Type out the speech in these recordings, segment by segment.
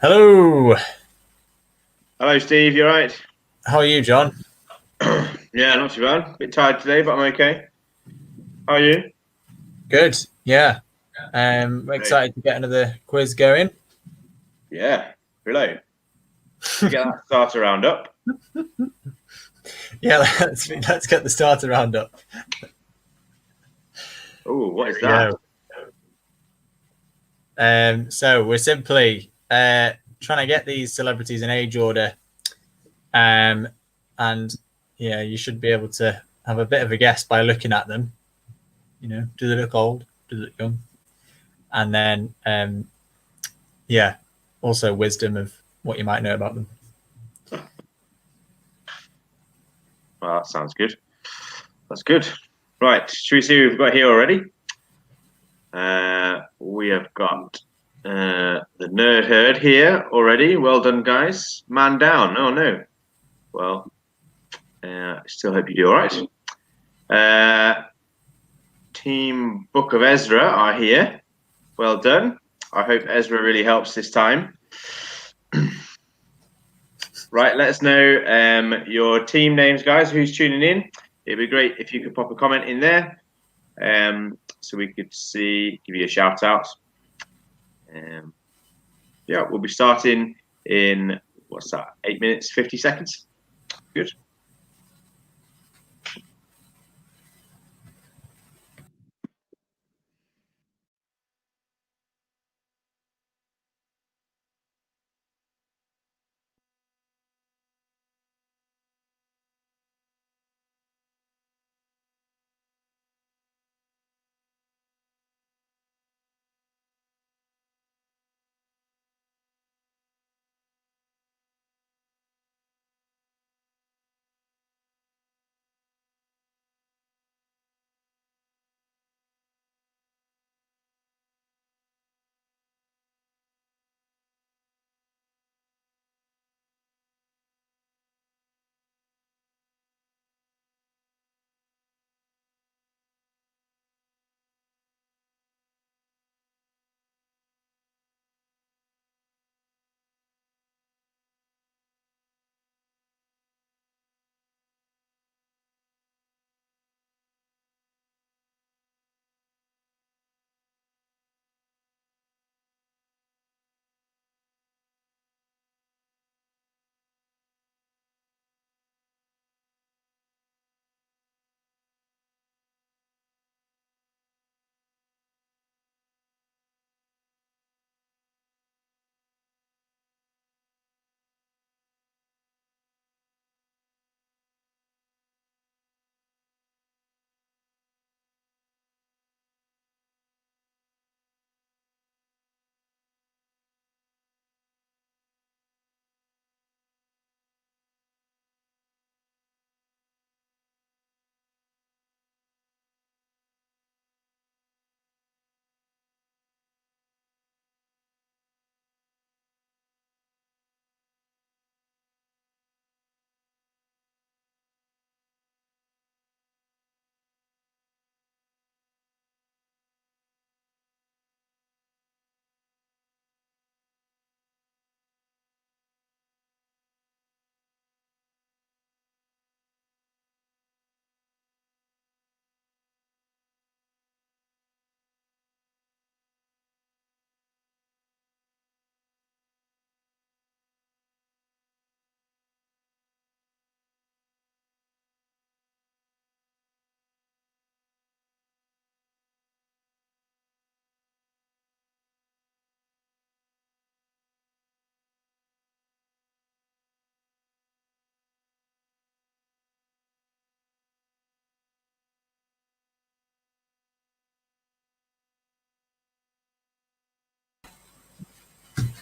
Hello. Hello, Steve. You all right? How are you, John? Yeah, not too bad. Bit tired today, but I'm okay. How are you? Good. Yeah. We're Great. excited to get another quiz going. Yeah, really. Should we get that starter round up? Yeah, let's get the starter round up. Oh, what Here is we that? go. So we're simply trying to get these celebrities in age order, and yeah, you should be able to have a bit of a guess by looking at them. Do they look old? Do they look young? And then, yeah, also wisdom of what you might know about them. Well, that sounds good. That's good. Right, should we see who we've got here already? We have got the nerd herd here already. Well done, guys. Man down. Oh, no. Well, still hope you do all right. Team Book of Ezra are here. Well done. I hope Ezra really helps this time. Right, let us know your team names, guys. Who's tuning in? It'd be great if you could pop a comment in there, so we could give you a shout out. Yeah, we'll be starting in 8 minutes, 50 seconds. Good.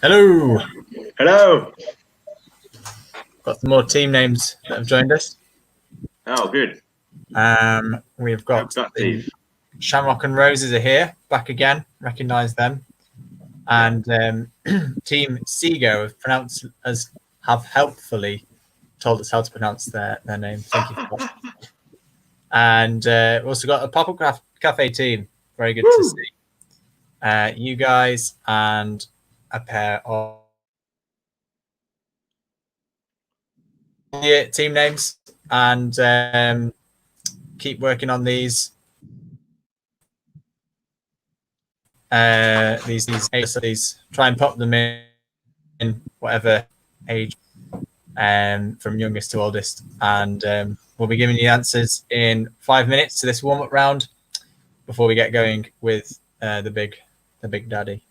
Hello. Hello. Got some more team names that have joined us. Oh, good. We've got That, the Steve. Shamrock and Roses are here, back again. Recognise them. And Team Seago have helpfully told us how to pronounce their name. Thank you for that. And we've also got a pop-up cafe team. Very good to see. You guys and a pair of the team names and keep working on these. These try and pop them in whatever age, from youngest to oldest, and we'll be giving you answers in 5 minutes to this warm-up round before we get going with the big daddy.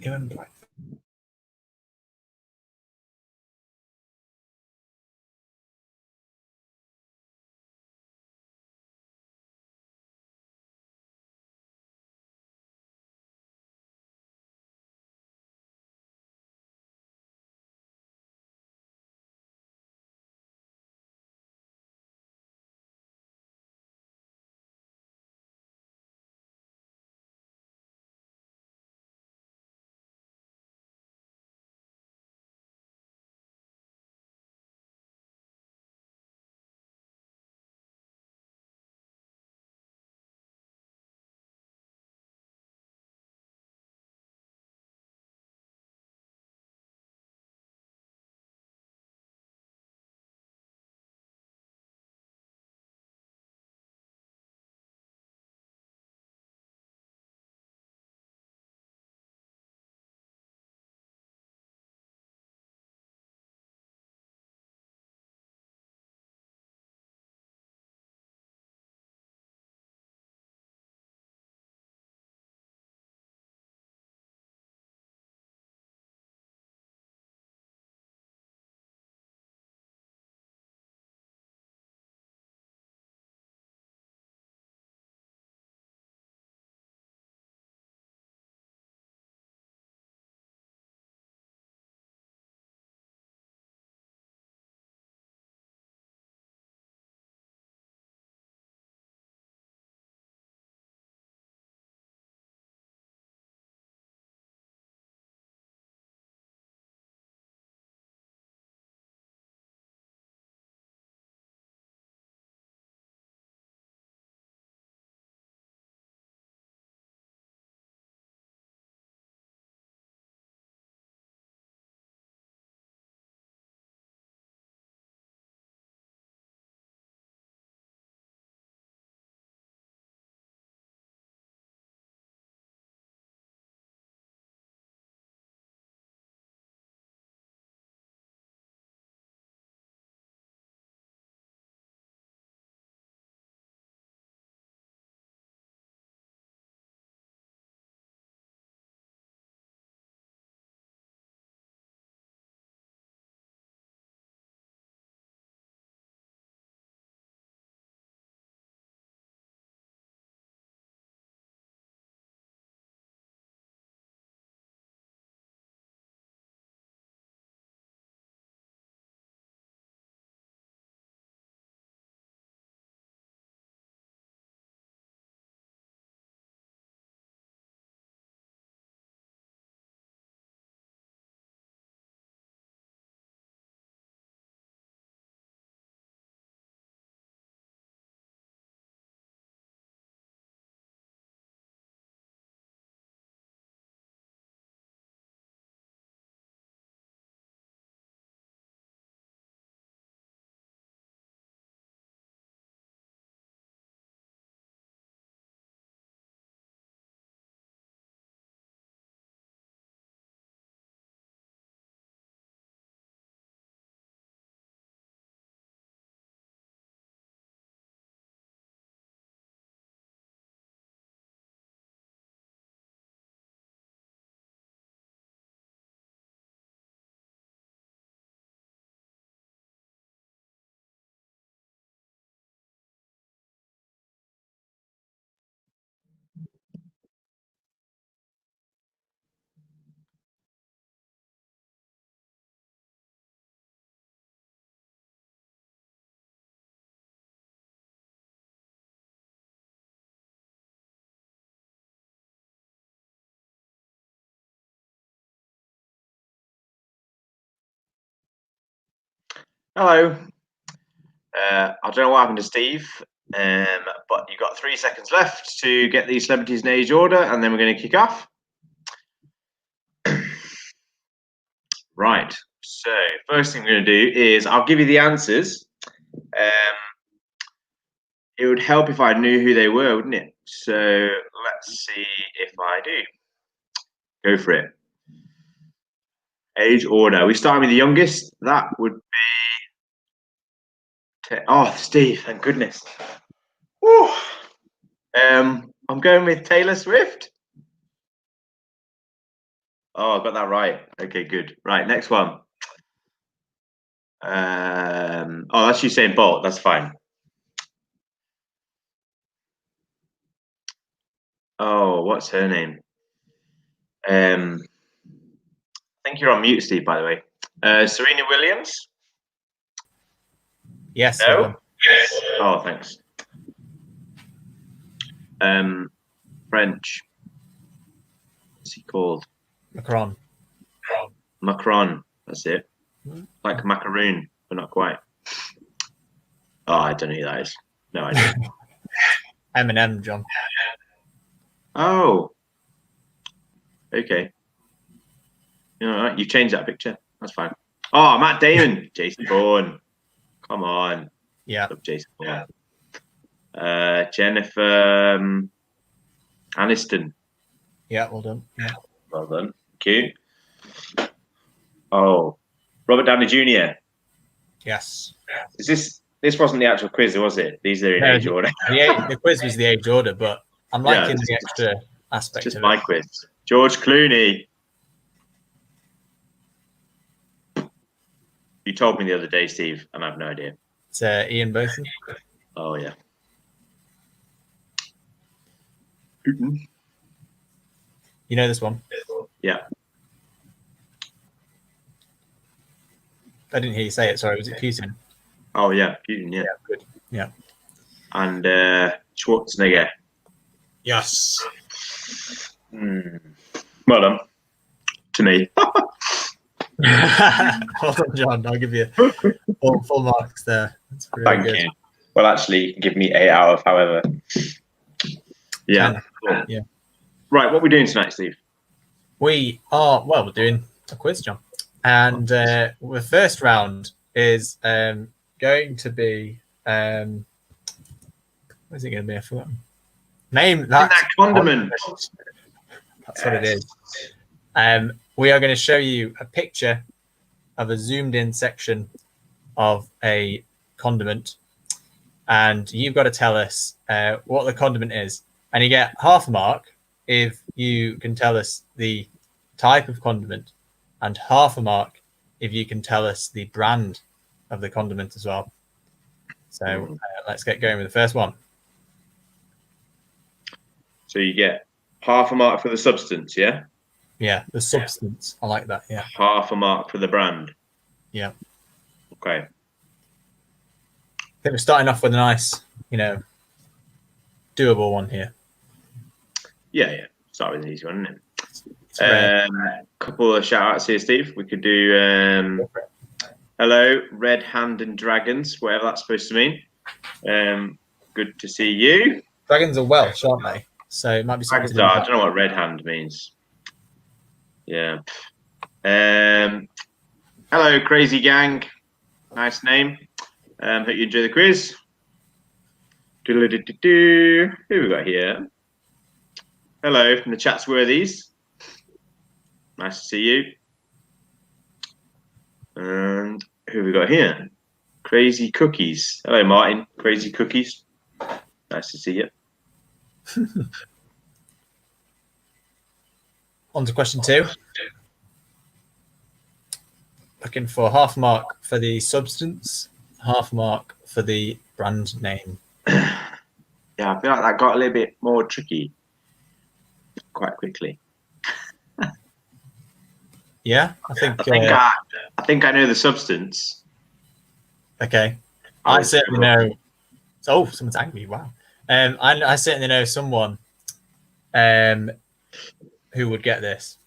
Even black. Hello. I don't know what happened to Steve, but you've got 3 seconds left to get these celebrities in age order, and then we're going to kick off. Right. So first thing we're going to do is I'll give you the answers. It would help if I knew who they were, wouldn't it? So let's see if I do. Go for it. Age order. We start with the youngest. That would be. Oh, Steve! Thank goodness. Woo. I'm going with Taylor Swift. Oh, I got that right. Okay, good. Right, next one. Oh, that's Usain Bolt. That's fine. Oh, what's her name? I think you're on mute, Steve, by the way. Serena Williams? Yes. No? Well, Yes. Oh, thanks. French. What's he called? Macron. Macron. That's it. Like macaroon, but not quite. Oh, I don't know who that is. No idea. Eminem, John. Oh. Okay. You know, you changed that picture. That's fine. Oh, Matt Damon. Jason Bourne. Come on. Yeah. Love Jason Bourne. Jennifer Aniston. Yeah, well done. Yeah. Well done. Thank you. Oh, Robert Downey Jr. Yes. Is this wasn't the actual quiz, was it? These are in age order. The quiz was the age order, but I'm liking the extra aspect just of my it. quiz. George Clooney. You told me the other day, Steve, and I have no idea. It's Ian Botham. Oh, yeah. You know this one? Yeah. I didn't hear you say it. Sorry, was it Putin? Oh, yeah. Putin, yeah. Yeah, good. Yeah. And Schwarzenegger. Yes. Well done. To me. Well done, John. I'll give you full marks there. That's really Thank good. you. Well, actually, you can give me 8 out of however. Yeah. Cool. Yeah. Right, what are we doing tonight, Steve? We're doing a quiz, John. And the first round is going to be what is it going to be? I forgot. Name that condiment. That's what it is. We are going to show you a picture of a zoomed in section of a condiment, and you've got to tell us what the condiment is. And you get half a mark if you can tell us the type of condiment, and half a mark if you can tell us the brand of the condiment as well. So let's get going with the first one. So you get half a mark for the substance, yeah? Yeah, the substance. I like that, yeah. Half a mark for the brand. Yeah. Okay. I think we're starting off with a nice, doable one here. Yeah. Start with an easy one, isn't it? Couple of shout outs here, Steve. We could do hello, Red Hand and Dragons, whatever that's supposed to mean. Good to see you. Dragons are Welsh, aren't they? So it might be something. I don't know what Red Hand means. Yeah. Hello, Crazy Gang. Nice name. Hope you enjoy the quiz. Who we got here? Hello from the Chatsworthies. Nice to see you. And who have we got here? Crazy Cookies. Hello, Martin. Crazy Cookies. Nice to see you. On to question 2. Looking for half mark for the substance, half mark for the brand name. Yeah, I feel like that got a little bit more tricky quite quickly. Yeah, I think I know the substance. Okay, I certainly know. Oh, someone's angry! Wow. I certainly know someone who would get this,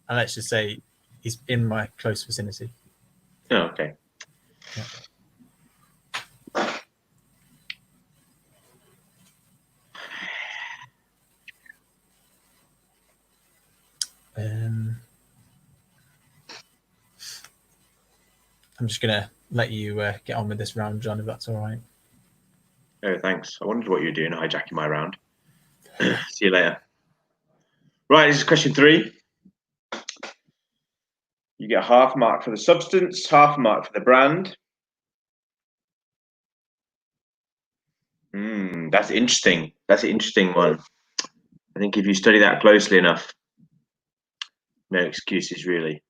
and let's just say he's in my close vicinity. Oh, okay. Yeah. I'm just going to let you get on with this round, John, if that's all right. Oh, thanks. I wondered what you were doing, hijacking my round. See you later. Right, this is question 3. You get a half mark for the substance, half mark for the brand. That's interesting. That's an interesting one. I think if you study that closely enough, no excuses really.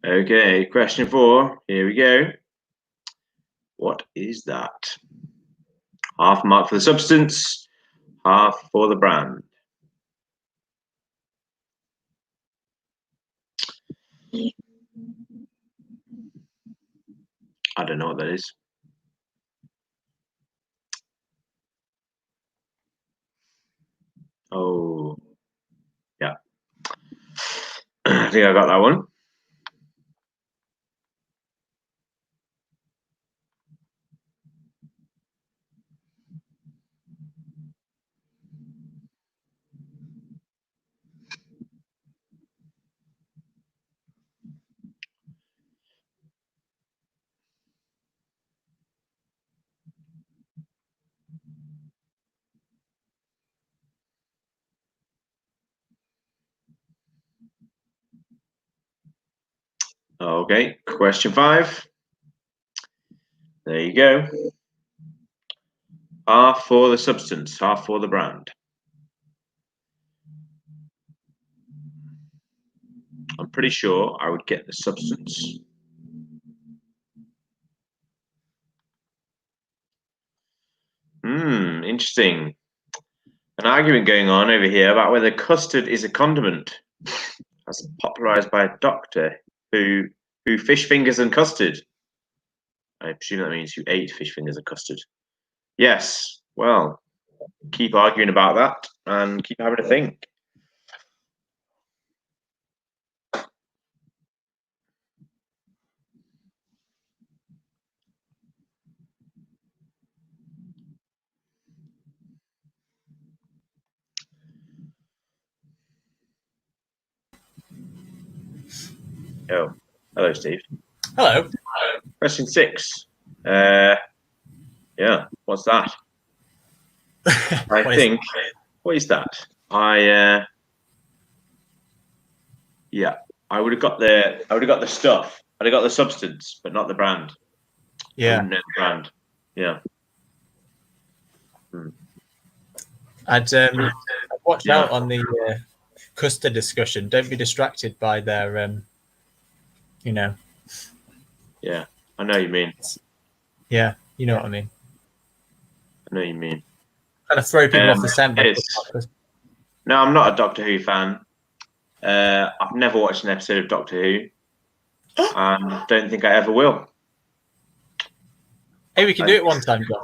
Okay, question 4. Here we go. What is that? Half mark for the substance, half for the brand. I don't know what that is. Oh, yeah. I think I got that one. Okay, question 5. There you go. Half for the substance, half for the brand. I'm pretty sure I would get the substance. Interesting. An argument going on over here about whether custard is a condiment. That's popularized by a doctor who fish fingers and custard. I presume that means who ate fish fingers and custard. Yes. Well, keep arguing about that and keep having a think. Oh, hello, Steve. Hello. Question 6. Yeah, what's that? I think. What is that? Yeah, I would have got the stuff. I'd have got the substance, but not the brand. Yeah. I wouldn't know the brand. Yeah. I'd watch out on the custard discussion. Don't be distracted by their, you know. Yeah, I know what you mean. Yeah, you know what I mean. I know what you mean. Kind of throw people off the scent. No, I'm not a Doctor Who fan. I've never watched an episode of Doctor Who, and don't think I ever will. Hey, we can do it one time, John.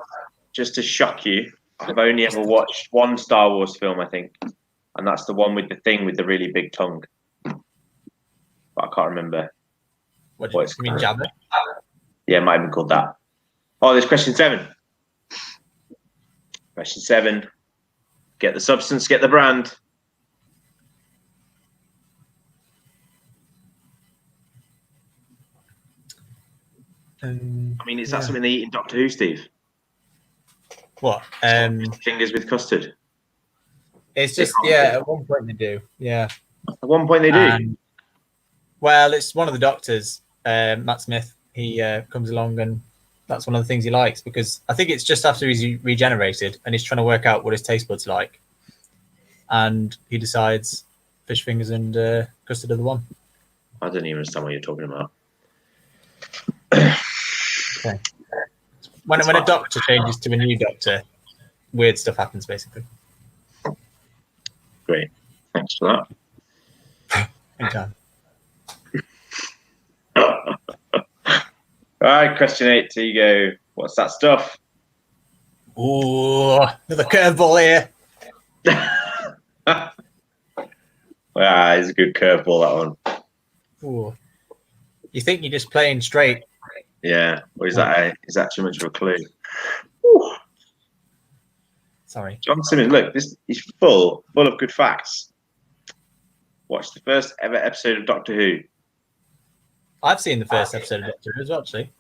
Just to shock you, I've only ever watched one Star Wars film, I think, and that's the one with the thing with the really big tongue. But I can't remember. What do you mean, Jabba? Yeah, it might have been called that. Oh, there's question 7. Question 7. Get the substance, get the brand. I mean, is that something they eat in Doctor Who, Steve? What? Fingers with custard. It's just, at one point they do. Yeah. At one point they do? Well, it's one of the doctors, Matt Smith. He comes along and that's one of the things he likes, because I think it's just after he's regenerated and he's trying to work out what his taste buds like. And he decides fish fingers and custard are the one. I don't even understand what you're talking about. Okay. When a doctor changes to a new doctor, weird stuff happens, basically. Great. Thanks for Anytime. that. All right, question 8. Here you go. What's that stuff? Ooh, another curveball here. It's a good curveball, that one. Ooh. You think you're just playing straight? Yeah. Or is that too much of a clue? Ooh. Sorry. John Simmons, look, this is full of good facts. Watch the first ever episode of Doctor Who. I've seen the first episode of Doctor Who as well, actually.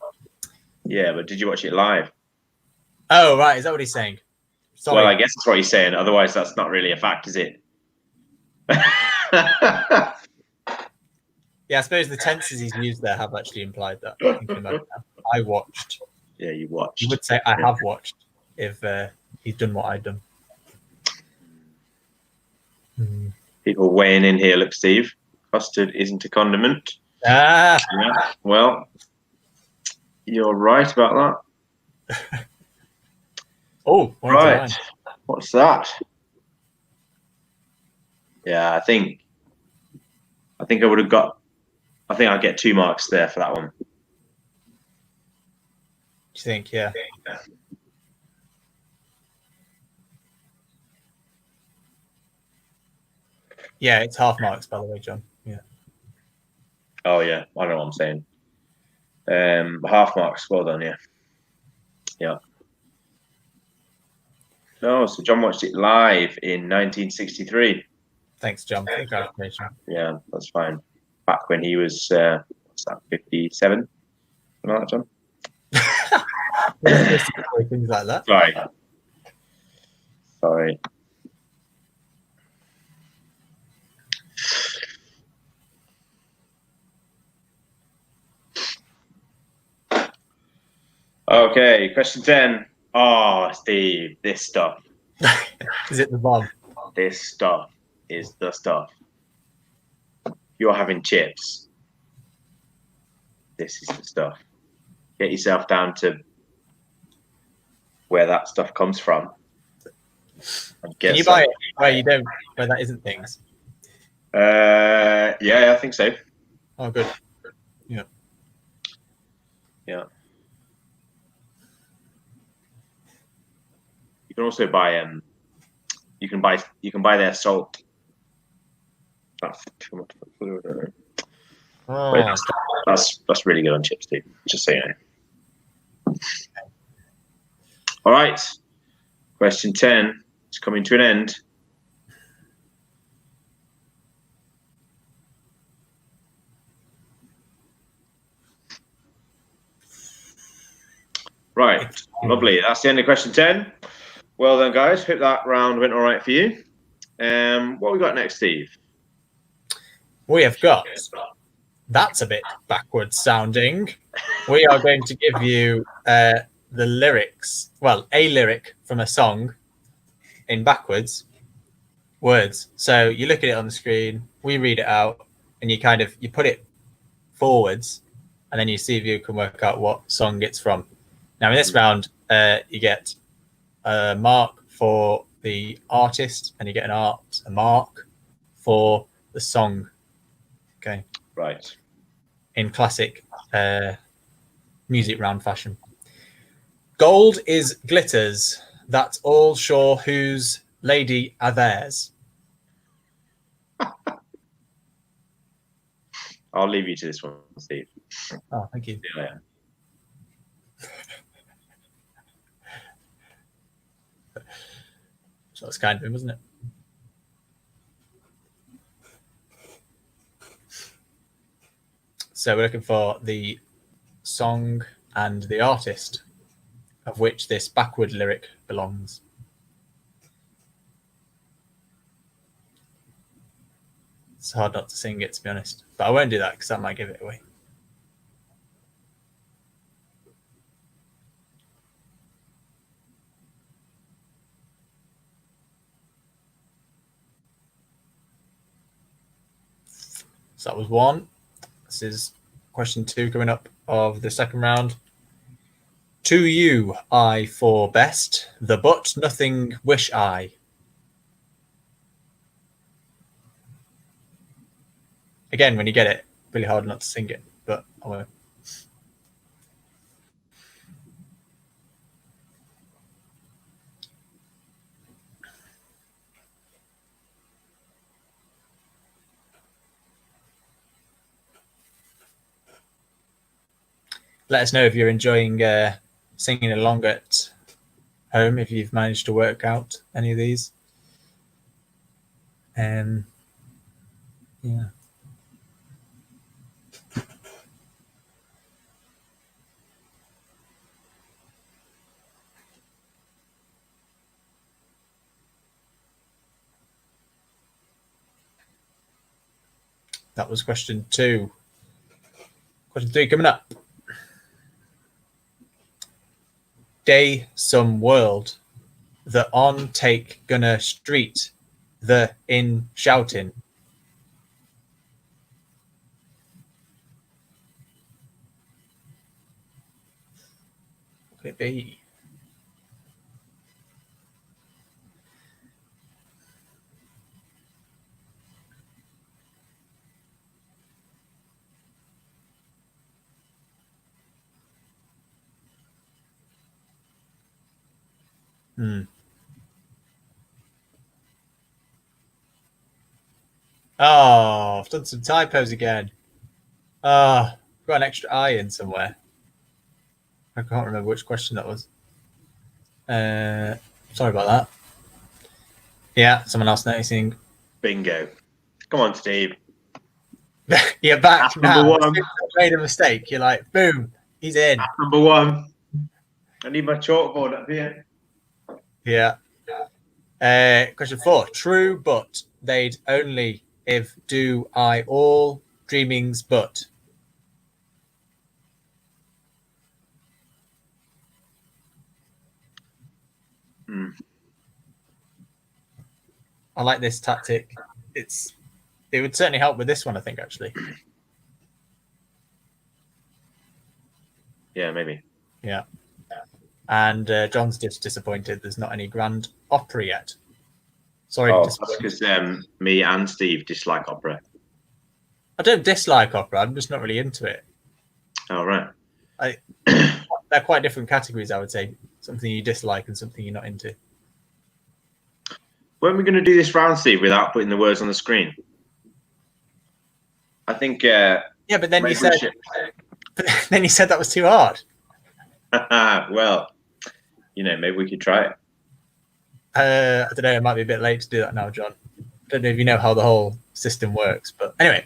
Yeah, but did you watch it live? Oh, right. Is that what he's saying? Sorry. Well, I guess that's what he's saying. Otherwise, that's not really a fact, is it? Yeah, I suppose the tenses he's used there have actually implied that. Thinking about it now. I watched. Yeah, you watched. You would say I have watched if he'd done what I'd done. People weighing in here. Look, Steve, custard isn't a condiment. Ah. Yeah. Well, you're right about that. Oh, right. What's that? Yeah, I think I would have got. I think I'll get 2 marks there for that one. Do you think? Yeah. Yeah, it's half marks, by the way, John. Yeah. Oh yeah, I know what I'm saying. Half marks. Well done. Yeah. Yeah. No, so John watched it live in 1963. Thanks, John, for the clarification. Yeah, that's fine. Back when he was, what's that, 57? Something like that, John? Things like that. Sorry. Okay, question 10. Oh, Steve, this stuff. Is it the bomb? This stuff is the stuff. You're having chips. This is the stuff. Get yourself down to where that stuff comes from. Can you buy it where that isn't things? Yeah, I think so. Oh, good. Yeah. Yeah. You can also buy you can buy their salt. That's really good on chips too. Just so you know. All right. Question 10 is coming to an end. Right. Lovely. That's the end of question 10. Well done, guys. Hope that round went all right for you. What we got next, Steve? We have got, that's a bit backwards sounding. We are going to give you the lyrics, well, a lyric from a song in backwards words. So you look at it on the screen, we read it out, and you put it forwards, and then you see if you can work out what song it's from. Now, in this round, you get a mark for the artist, and you get a mark for the song. Okay. Right. In classic music round fashion. Gold is glitters, that's all sure whose lady are theirs. I'll leave you to this one, Steve. Oh, thank you. Yeah. So it's kind of him, wasn't it? So we're looking for the song and the artist of which this backward lyric belongs. It's hard not to sing it, to be honest. But I won't do that because that might give it away. So that was one. This is question 2 coming up of the second round. To you, I for best, the but nothing wish I. Again, when you get it, really hard not to sing it, but I won't. Let us know if you're enjoying singing along at home, if you've managed to work out any of these. Yeah. That was question 2. Question 3 coming up. Day some world, the on take gonna street, the in shouting. What could it be? Oh, I've done some typos again. Oh, got an extra I in somewhere. I can't remember which question that was. Sorry about that. Yeah, someone else noticing. Bingo. Come on, Steve. You're back That's now. number 1. Made a mistake. You're like, boom, he's in. That's number 1. I need my chalkboard up here. Yeah. Question 4. True, but they'd only if do I all dreamings but. I like this tactic. It would certainly help with this one, I think, actually. Yeah, maybe. Yeah. And John's just disappointed there's not any grand opera yet. Sorry. That's because me and Steve dislike opera. I don't dislike opera. I'm just not really into it. Oh, right. They're quite different categories, I would say. Something you dislike and something you're not into. Weren't we going to do this round, Steve, without putting the words on the screen? I think. Yeah, but then you said. Then you said that was too hard. Well, maybe we could try it. I don't know. It might be a bit late to do that now, John. I don't know if you know how the whole system works, but anyway,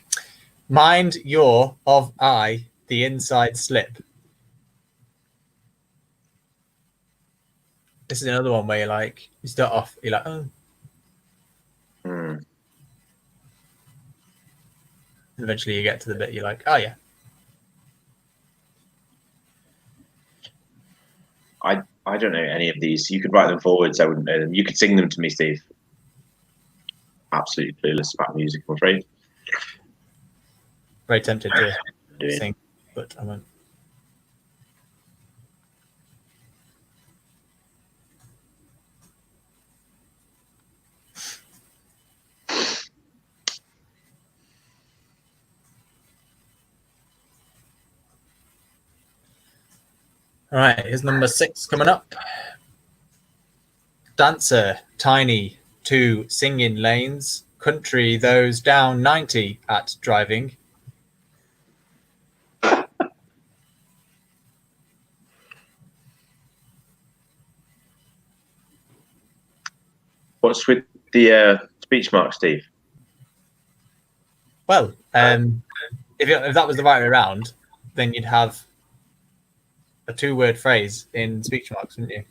mind your of I the inside slip. This is another one where you start off, you're like, oh. Eventually you get to the bit you're like, oh yeah. I don't know any of these. You could write them forwards. I wouldn't know them. You could sing them to me, Steve. Absolutely clueless about music, I'm afraid. Very tempted to sing, but I won't. All right, here's number 6 coming up. Dancer, tiny, 2 singing lanes, country, those down 90 at driving. What's with the speech mark, Steve? Well, if that was the right way around, then you'd have a 2-word phrase in speech marks, wouldn't you?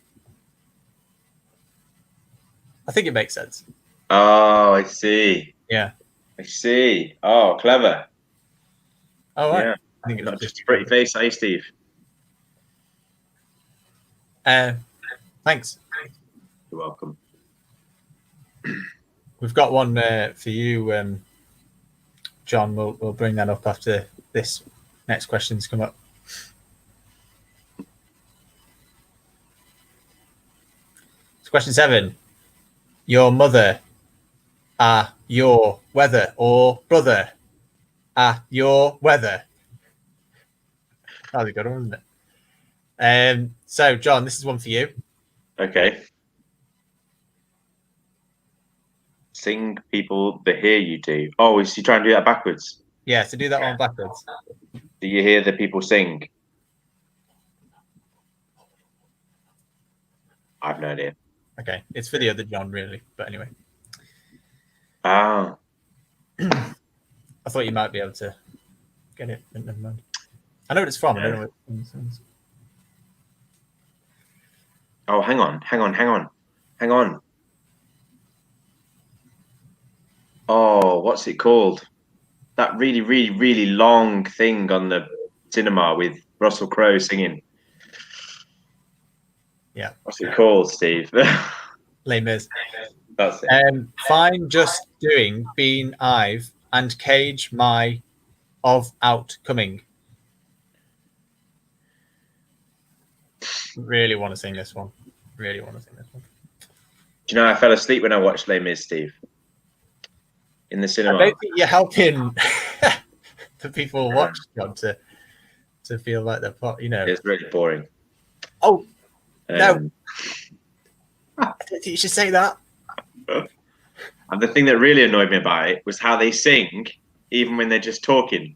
I think it makes sense. Oh, I see. Yeah. I see. Oh, clever. Oh, right. Yeah. I think it's Not just a pretty face, eh, Steve? Thanks. You're welcome. We've got one for you, John. We'll bring that up after this next question's come up. So question 7. Your mother, your weather or brother. your weather. That was a good one, wasn't it? So, John, this is one for you. Okay. Sing people the hear you do. Oh, is he trying to do that backwards? Yeah, so do that one backwards. Do you hear the people sing? I've no idea. Okay, it's for the other John, really. But anyway. Ah. I thought you might be able to get it, but never mind. I know what it's from. I don't know what it Oh, hang on. Oh, what's it called? That really, really, really long thing on the cinema with Russell Crowe singing. Yeah. What's it called, Steve? Les Mis. That's it. Fine, just doing, being I've, and cage my of outcoming. Really want to sing this one. Really want to sing this one. Do you know I fell asleep when I watched Les Mis, Steve? In the cinema. I don't think you're helping the people watch John to feel like they're part, you know. It's really boring. Oh no. I don't think you should say that. And the thing that really annoyed me about it was how they sing, even when they're just talking.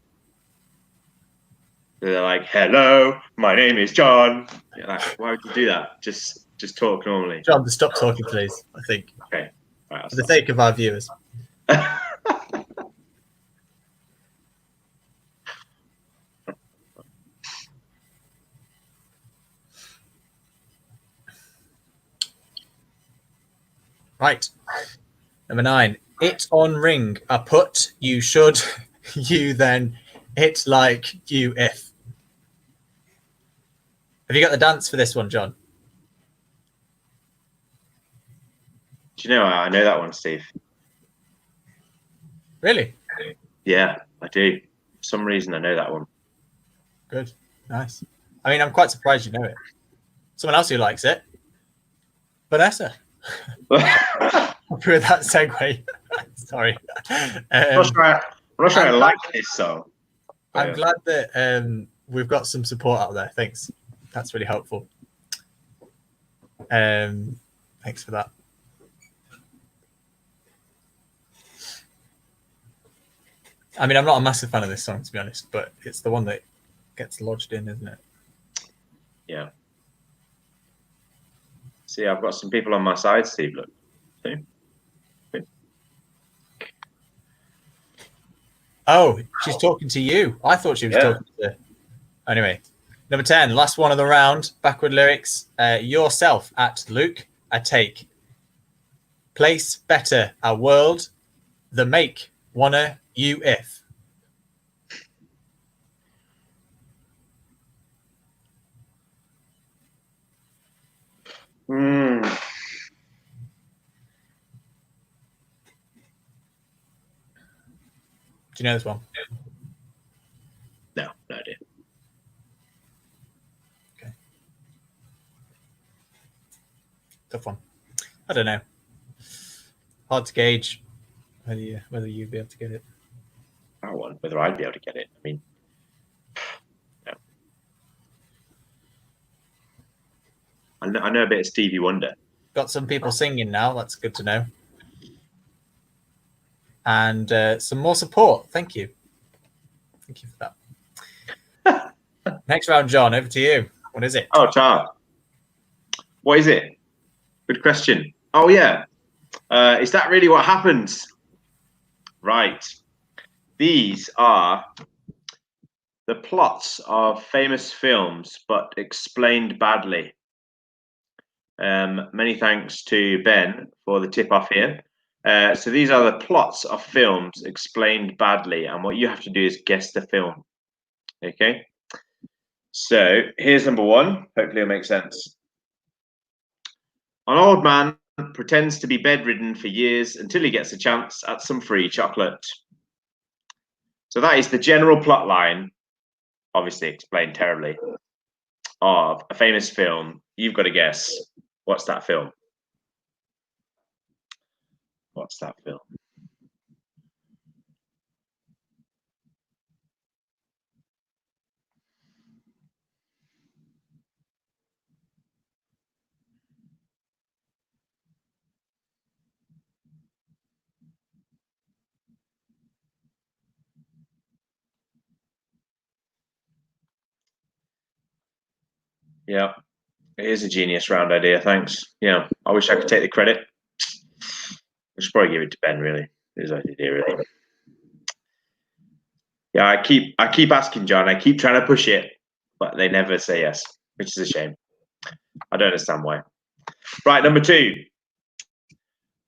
They're like, "Hello, my name is John." You're like, why would you do that? Just talk normally. John, stop talking, please. I think. Okay. Right, for the sake of our viewers. Right. Number 9. It on ring. A put. You should. You then. It like you if. Have you got the dance for this one, John? Do you know I know that one, Steve? Really? Yeah, I do. For some reason, I know that one. Good. Nice. I mean, I'm quite surprised you know it. Someone else who likes it. Vanessa. Through that segue. Sorry. I'm not sure I like this song. I'm glad that we've got some support out there. Thanks. That's really helpful. Thanks for that. I mean, I'm not a massive fan of this song, to be honest, but it's the one that gets lodged in, isn't it? Yeah. See, I've got some people on my side, Steve. Look. See? Oh, she's talking to you. I thought she was talking to... Anyway, number 10, last one of the round. Backward lyrics. Yourself at Luke. I take. Place better. A world. The make. Wanna you if. Mm. Do you know this one? No idea. Okay. Tough one. I don't know. Hard to gauge whether you'd be able to get it. That one, whether I'd be able to get it. I mean, no. I know a bit of Stevie Wonder. Got some people singing now. That's good to know. And some more support. Thank you. Thank you for that. Next round, John, over to you. What is it? Oh, Char. What is it? Good question. Oh, yeah. Is that really what happens? Right. These are the plots of famous films, but explained badly. Many thanks to Ben for the tip off here. So these are the plots of films explained badly, and what you have to do is guess the film. Okay. So here's number 1. Hopefully it'll make sense. An old man pretends to be bedridden for years until he gets a chance at some free chocolate. So that is the general plot line, obviously explained terribly, of a famous film. You've got to guess, what's that film? What's that film? Yeah, it is a genius round idea. Thanks. Yeah, I wish I could take the credit. I should probably give it to Ben. Really, his idea. Really. Yeah, I keep asking John. I keep trying to push it, but they never say yes, which is a shame. I don't understand why. Right, number 2.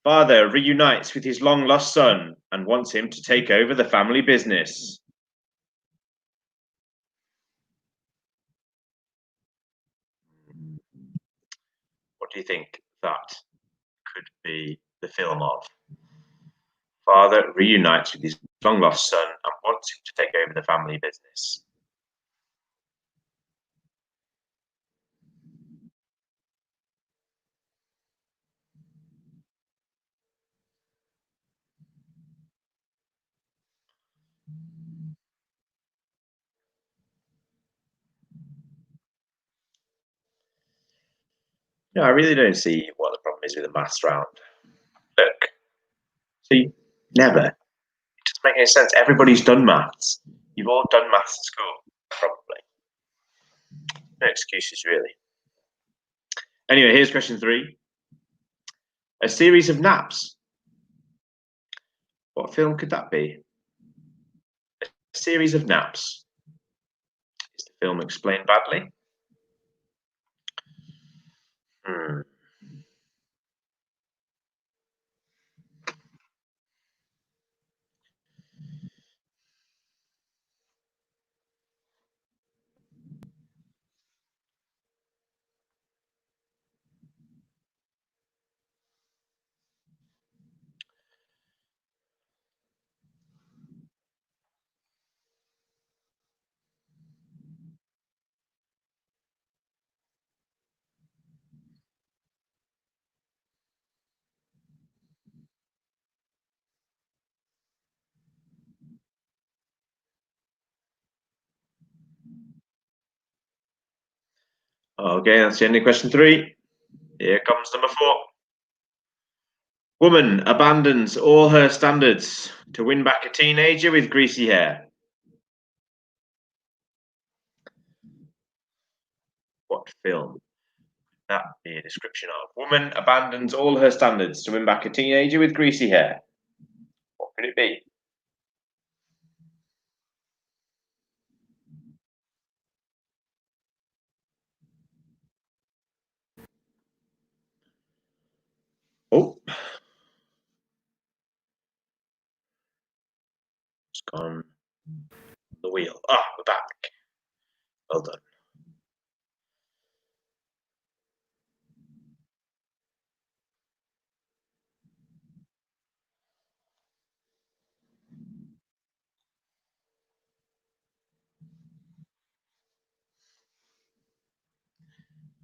Father reunites with his long-lost son and wants him to take over the family business. What do you think that could be the film of? Father reunites with his long-lost son and wants him to take over the family business. No, I really don't see what the problem is with the maths round. Look, see, never. It doesn't make any sense. Everybody's done maths. You've all done maths at school, probably. No excuses, really. Anyway, here's question 3. A series of naps. What film could that be? A series of naps. Is the film explained badly? Okay, that's the end of question 3. Here comes number 4. Woman abandons all her standards to win back a teenager with greasy hair. What film could that be a description of? Woman abandons all her standards to win back a teenager with greasy hair. What could it be? Oh, it's gone the wheel. Ah, we're back. Well done.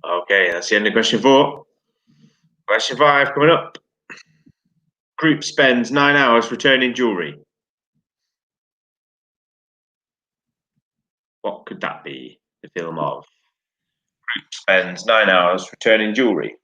Okay, that's the end of question 4. Question 5 coming up. Group spends 9 hours returning jewellery. What could that be the film of? Group spends 9 hours returning jewellery.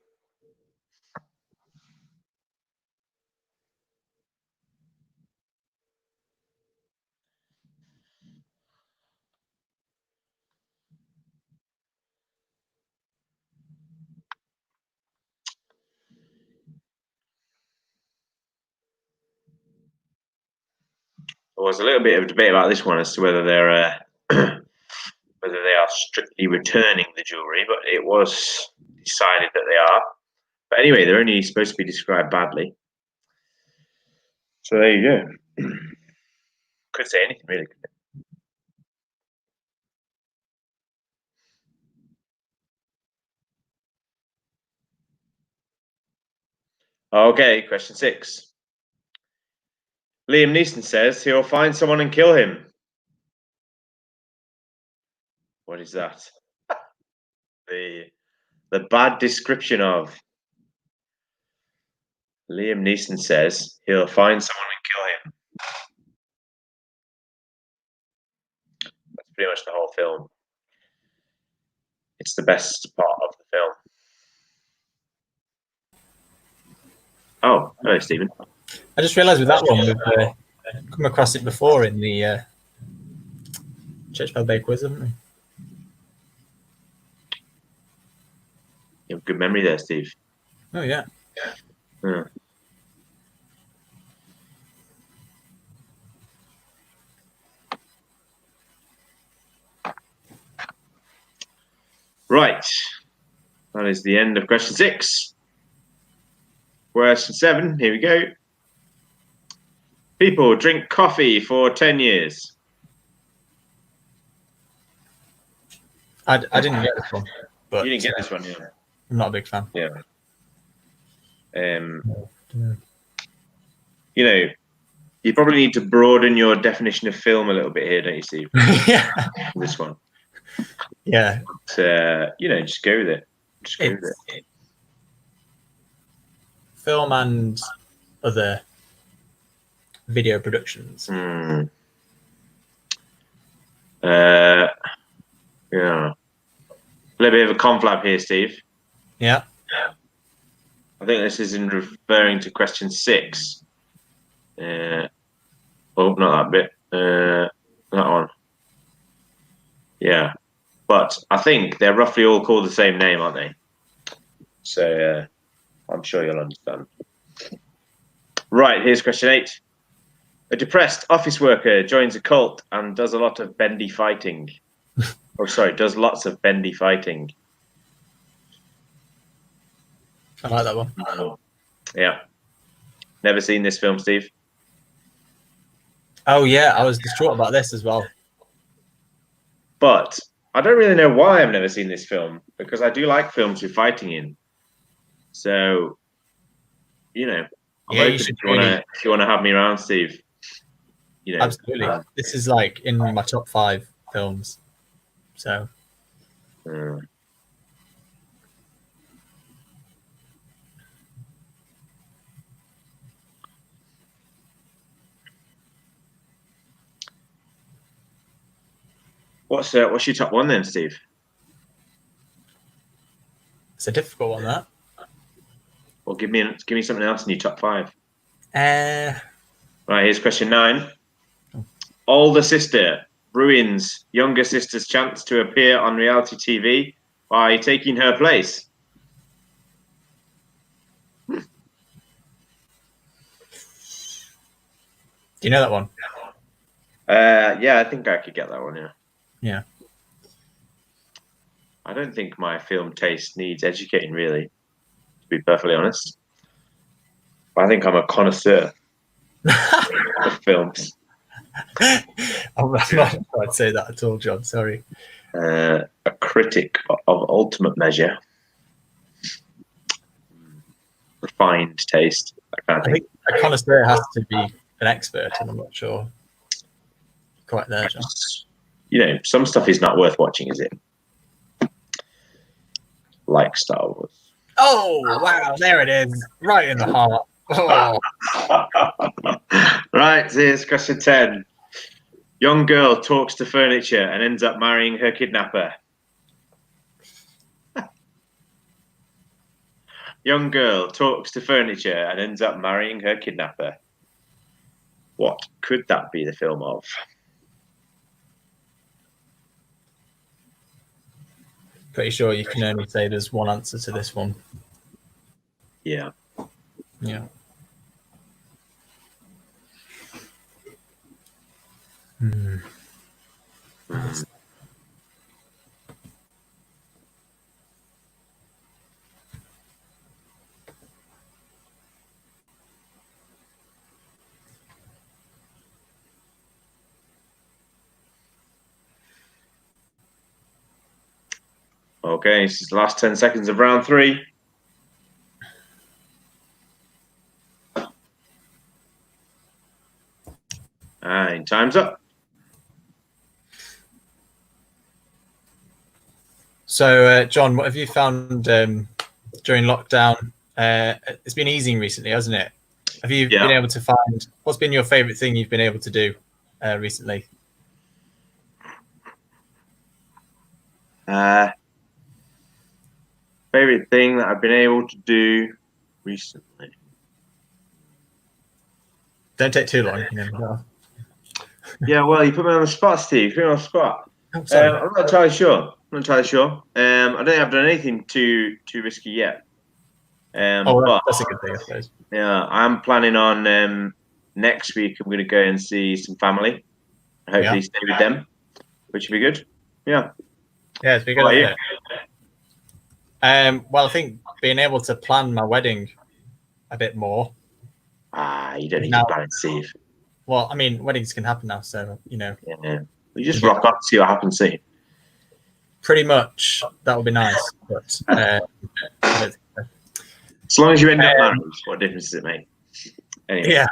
There was a little bit of a debate about this one as to whether they're whether they are strictly returning the jewellery, but it was decided that they are. But anyway, they're only supposed to be described badly. So there you go. Could say anything really. Okay, question 6. Liam Neeson says he'll find someone and kill him. What is that? The bad description of. Liam Neeson says he'll find someone and kill him. That's pretty much the whole film. It's the best part of the film. Oh, hello, Stephen. I just realised with that one, we've come across it before in the Church Bell Bay quiz, haven't we? You have good memory there, Steve. Oh yeah. Yeah. Right. That is the end of question 6. Question 7. Here we go. People drink coffee for 10 years. I didn't get this one. But You didn't get this one, yeah. I'm not a big fan. Yeah. You know, you probably need to broaden your definition of film a little bit here, don't you, Steve? Yeah. This one. Yeah. But, you know, just go with it. Just go with it. Film and other video productions. Yeah. A little bit of a conflab here, Steve. Yeah. I think this is in referring to question 6. Oh, not that bit. That one. Yeah. But I think they're roughly all called the same name, aren't they? So I'm sure you'll understand. Right, here's question 8. A depressed office worker joins a cult and does a lot of bendy fighting. Does lots of bendy fighting. I like that one. Yeah. Never seen this film, Steve? Oh yeah, I was distraught about this as well. But I don't really know why I've never seen this film, because I do like films with fighting in. So, you know, I'm open if you want to have me around, Steve. You know, absolutely. This is like in my top 5 films. So. What's your top 1 then, Steve? It's a difficult one, that. Well, give me something else in your top 5. Right, here's question 9. Older sister ruins younger sister's chance to appear on reality TV by taking her place. Do you know that one? Yeah, I think I could get that one, yeah. Yeah. I don't think my film taste needs educating, really, to be perfectly honest. I think I'm a connoisseur of films. I'm not sure I'd say that at all, John. Sorry. A critic of ultimate measure. Refined taste, that kind of thing. I think a connoisseur has to be an expert, and I'm not sure quite there, John. You know, some stuff is not worth watching, is it? Like Star Wars. Oh, wow, there it is. Right in the heart. Oh. Right, here's question 10. Young girl talks to furniture and ends up marrying her kidnapper. Young girl talks to furniture and ends up marrying her kidnapper. What could that be the film of? Pretty sure you can only say there's one answer to this one. Yeah. Yeah. Okay, this is the last 10 seconds of round 3. And time's up. So, John, what have you found during lockdown? It's been easing recently, hasn't it? Have you been able to find, what's been your favourite thing you've been able to do recently? Favorite thing that I've been able to do recently. Don't take too long. You know. Yeah, well, you put me on the spot, Steve. You put me on the spot. I'm not entirely sure. not entirely sure. I don't think I've done anything too risky yet. But that's a good thing, I suppose. yeah, I'm planning on next week. I'm going to go and see some family. Hopefully, stay with them, which would be good. Yeah. Yeah, it's been good. Isn't it? Well, I think being able to plan my wedding a bit more. You don't need to plan it, Steve. Well, I mean, weddings can happen now, so you know. Yeah. You just rock up, see what happens. See. Pretty much, that would be nice, but I don't think so. As long as you end up married, what difference does it make? Anyway. Yeah.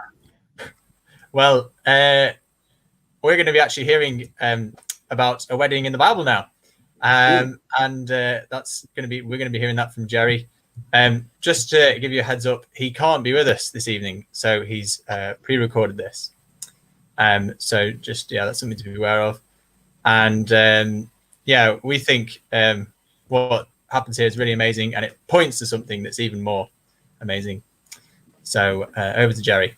Well, we're going to be actually hearing about a wedding in the Bible now, and that's going to be we're going to be hearing that from Jerry. Just to give you a heads up, he can't be with us this evening, so he's pre-recorded this. So just that's something to be aware of, and we think what happens here is really amazing, and it points to something that's even more amazing. So over to Jerry.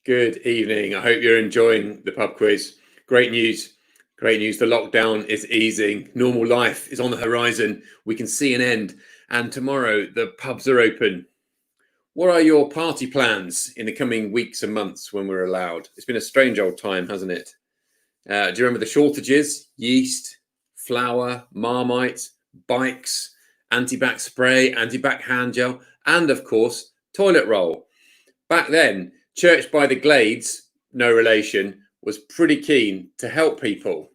Good evening. I hope you're enjoying the pub quiz. Great news. Great news. The lockdown is easing. Normal life is on the horizon. We can see an end. And tomorrow the pubs are open. What are your party plans in the coming weeks and months when we're allowed? It's been a strange old time, hasn't it? Do you remember the shortages? Yeast, flour, Marmite, bikes, anti-bac spray, anti-bac hand gel, and of course, toilet roll. Back then, Church by the Glades, no relation, was pretty keen to help people.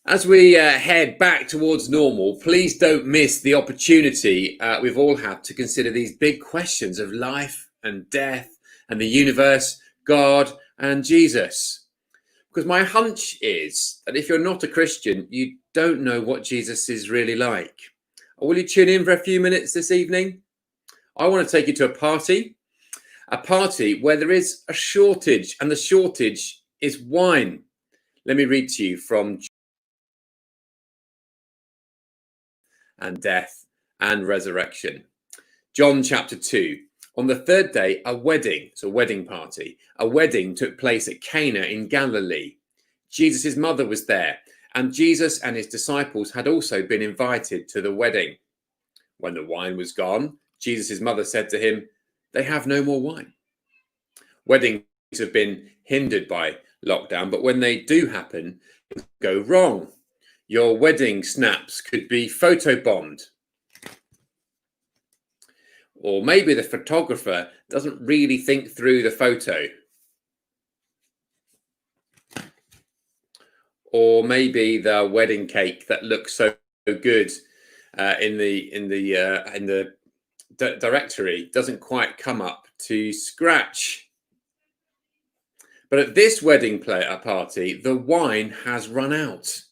As we head back towards normal, please don't miss the opportunity we've all had to consider these big questions of life and death and the universe, God and Jesus. Because my hunch is that if you're not a Christian, you don't know what Jesus is really like. Will you tune in for a few minutes this evening? I want to take you to a party where there is a shortage, and the shortage is wine. Let me read to you from and death and resurrection. John chapter 2. On the third day, a wedding party. A wedding took place at Cana in Galilee. Jesus' mother was there, and Jesus and his disciples had also been invited to the wedding. When the wine was gone, Jesus' mother said to him, "They have no more wine." Weddings have been hindered by lockdown, but when they do happen, things go wrong. Your wedding snaps could be photobombed. Or maybe the photographer doesn't really think through the photo. Or maybe the wedding cake that looks so good in the directory doesn't quite come up to scratch. But at this wedding party, the wine has run out.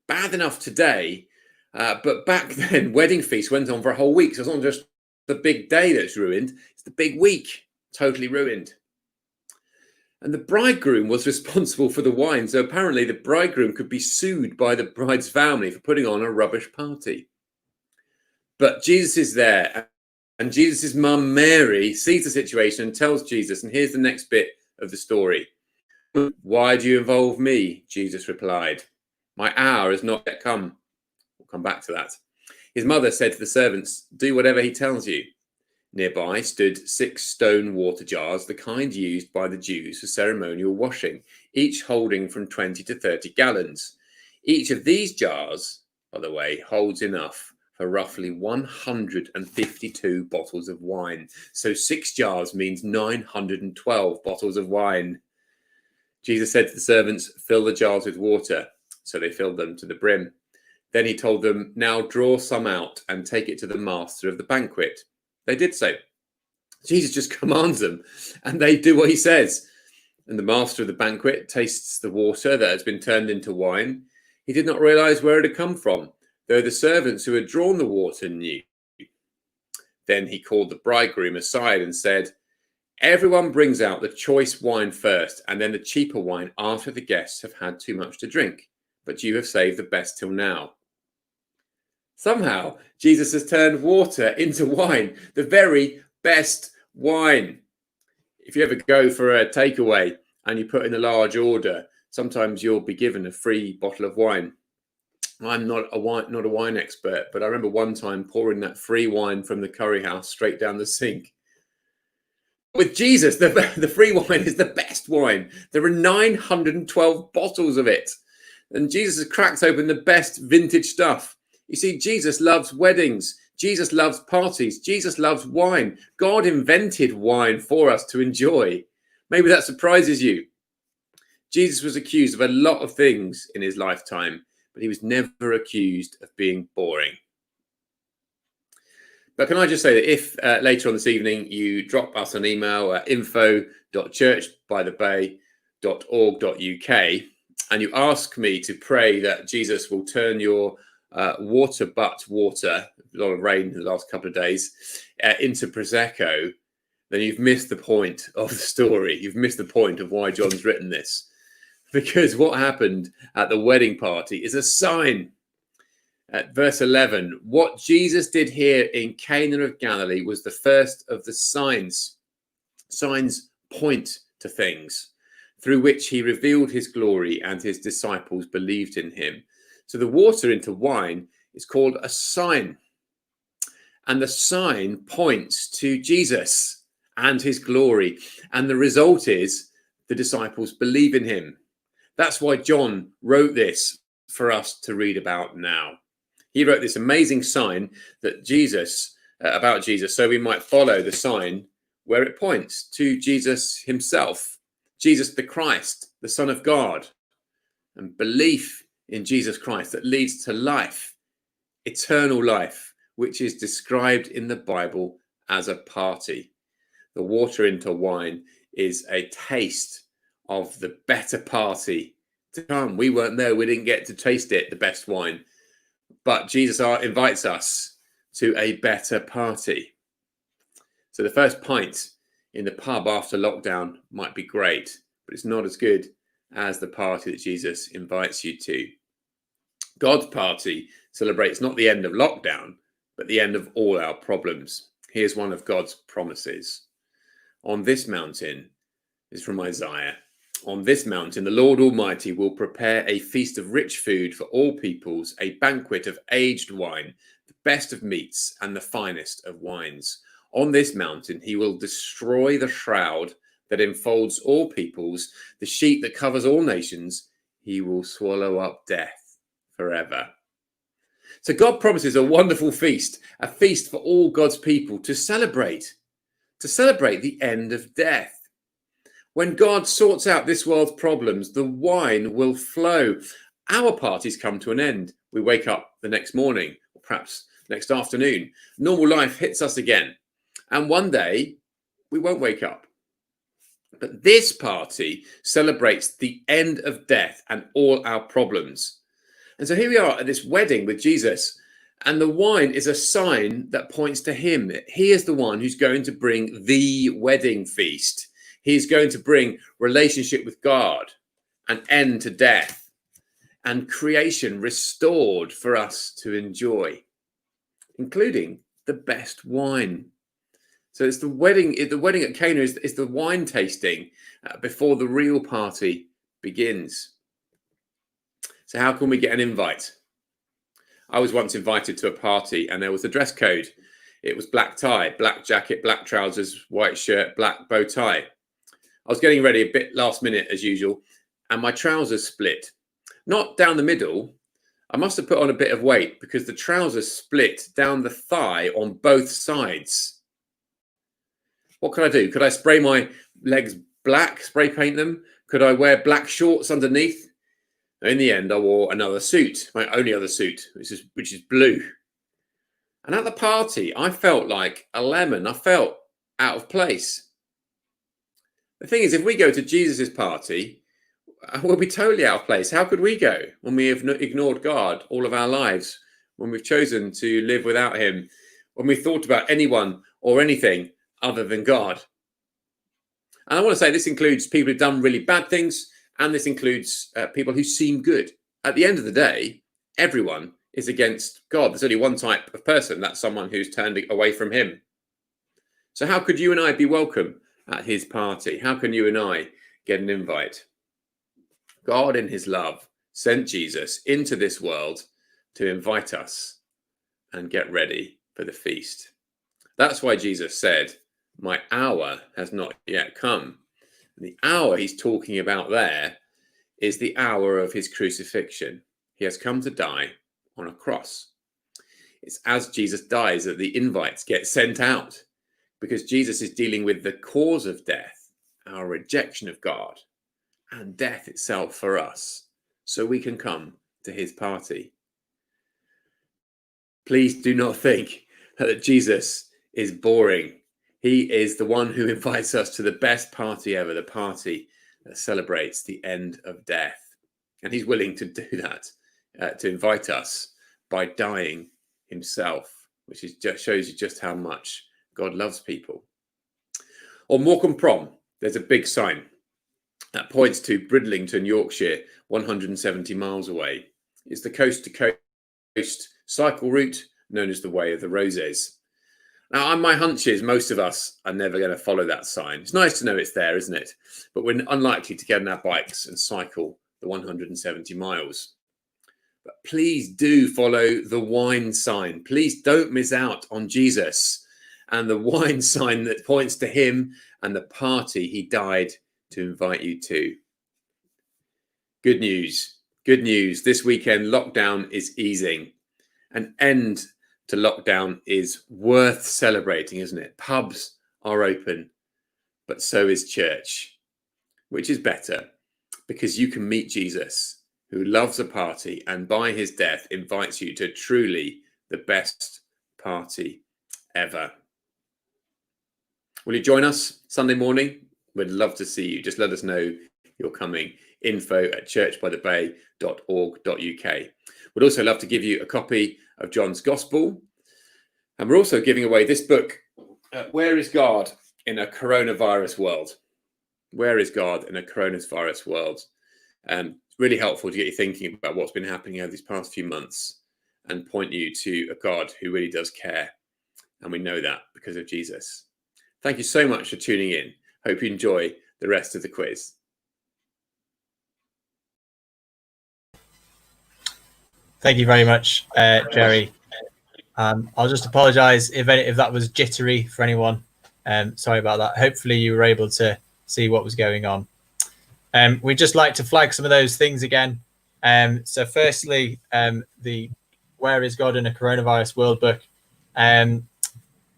Bad enough today, but back then, wedding feast went on for a whole week. So it's not just the big day that's ruined, it's the big week, totally ruined. And the bridegroom was responsible for the wine. So apparently the bridegroom could be sued by the bride's family for putting on a rubbish party. But Jesus is there, and Jesus' mum, Mary, sees the situation and tells Jesus, and here's the next bit of the story. "Why do you involve me?" Jesus replied. "My hour has not yet come." We'll come back to that. His mother said to the servants, "Do whatever he tells you." Nearby stood 6 stone water jars, the kind used by the Jews for ceremonial washing, each holding from 20 to 30 gallons. Each of these jars, by the way, holds enough for roughly 152 bottles of wine. So 6 jars means 912 bottles of wine. Jesus said to the servants, "Fill the jars with water." So they filled them to the brim. Then he told them, "Now draw some out and take it to the master of the banquet." They did so. Jesus just commands them, and they do what he says. And the master of the banquet tastes the water that has been turned into wine. He did not realize where it had come from, though the servants who had drawn the water knew. Then he called the bridegroom aside and said, everyone brings out the choice wine first, and then the cheaper wine after the guests have had too much to drink. But you have saved the best till now. Somehow, Jesus has turned water into wine, the very best wine. If you ever go for a takeaway and you put in a large order, sometimes you'll be given a free bottle of wine. I'm not a wine expert, but I remember one time pouring that free wine from the curry house straight down the sink. With Jesus, the free wine is the best wine. There are 912 bottles of it. And Jesus has cracked open the best vintage stuff. You see, Jesus loves weddings. Jesus loves parties. Jesus loves wine. God invented wine for us to enjoy. Maybe that surprises you. Jesus was accused of a lot of things in his lifetime, but he was never accused of being boring. But can I just say that if later on this evening you drop us an email at info.churchbythebay.org.uk and you ask me to pray that Jesus will turn your water, a lot of rain in the last couple of days, into Prosecco, then you've missed the point of the story. You've missed the point of why John's written this. Because what happened at the wedding party is a sign. At verse 11, what Jesus did here in Cana of Galilee was the first of the signs. Signs point to things through which he revealed his glory, and his disciples believed in him. So the water into wine is called a sign. And the sign points to Jesus and his glory. And the result is the disciples believe in him. That's why John wrote this for us to read about now. He wrote this amazing sign that about Jesus, so we might follow the sign where it points to Jesus himself, Jesus the Christ, the Son of God, and belief in Jesus Christ that leads to life, eternal life, which is described in the Bible as a party. The water into wine is a taste of the better party to come. We weren't there. We didn't get to taste it, the best wine. But Jesus invites us to a better party. So the first pint in the pub after lockdown might be great, but it's not as good as the party that Jesus invites you to. God's party celebrates not the end of lockdown, but the end of all our problems. Here's one of God's promises. On this mountain, this is from Isaiah. On this mountain, the Lord Almighty will prepare a feast of rich food for all peoples, a banquet of aged wine, the best of meats and the finest of wines. On this mountain, he will destroy the shroud that enfolds all peoples, the sheet that covers all nations. He will swallow up death forever. So God promises a wonderful feast, a feast for all God's people to celebrate the end of death. When God sorts out this world's problems, the wine will flow. Our parties come to an end. We wake up the next morning, or perhaps next afternoon. Normal life hits us again. And one day, we won't wake up. But this party celebrates the end of death and all our problems. And so here we are at this wedding with Jesus. And the wine is a sign that points to him. He is the one who's going to bring the wedding feast. He's going to bring relationship with God, an end to death, and creation restored for us to enjoy, including the best wine. So it's the wedding at Cana is the wine tasting before the real party begins. So how can we get an invite? I was once invited to a party and there was a dress code. It was black tie, black jacket, black trousers, white shirt, black bow tie. I was getting ready a bit last minute as usual, and my trousers split. Not down the middle. I must have put on a bit of weight because the trousers split down the thigh on both sides. What could I do? Could I spray my legs black, spray paint them? Could I wear black shorts underneath? In the end, I wore another suit, my only other suit, which is blue. And at the party, I felt like a lemon. I felt out of place. The thing is, if we go to Jesus's party, we'll be totally out of place. How could we go when we have ignored God all of our lives, when we've chosen to live without him, when we thought about anyone or anything other than God. And I want to say this includes people who've done really bad things, and this includes people who seem good. At the end of the day, everyone is against God. There's only one type of person. That's someone who's turned away from him. So how could you and I be welcome at his party? How can you and I get an invite? God, in his love, sent Jesus into this world to invite us and get ready for the feast. That's why Jesus said, my hour has not yet come. And the hour he's talking about there is the hour of his crucifixion. He has come to die on a cross. It's as Jesus dies that the invites get sent out, because Jesus is dealing with the cause of death, our rejection of God, and death itself for us, so we can come to his party. Please do not think that Jesus is boring. He is the one who invites us to the best party ever, the party that celebrates the end of death. And he's willing to do that, to invite us by dying himself, which is just shows you just how much God loves people. On Morecambe Prom, there's a big sign that points to Bridlington, Yorkshire, 170 miles away. It's the coast-to-coast cycle route known as the Way of the Roses. Now, my hunch is most of us are never going to follow that sign. It's nice to know it's there, isn't it? But we're unlikely to get on our bikes and cycle the 170 miles. But please do follow the wine sign. Please don't miss out on Jesus and the wine sign that points to him and the party he died to invite you to. Good news. Good news. This weekend, lockdown is easing. An end to lockdown is worth celebrating, isn't it? Pubs are open, but so is church, which is better because you can meet Jesus, who loves a party and by his death invites you to truly the best party ever. Will you join us Sunday morning? We'd love to see you. Just let us know you're coming. info@churchbythebay.org.uk. We'd also love to give you a copy of John's Gospel. And we're also giving away this book, Where is God in a Coronavirus World? Where is God in a Coronavirus World? It's really helpful to get you thinking about what's been happening over these past few months and point you to a God who really does care. And we know that because of Jesus. Thank you so much for tuning in. Hope you enjoy the rest of the quiz. Thank you very much, Jerry. I'll just apologise if that was jittery for anyone. Sorry about that. Hopefully you were able to see what was going on. We'd just like to flag some of those things again. So firstly, the Where is God in a Coronavirus World book.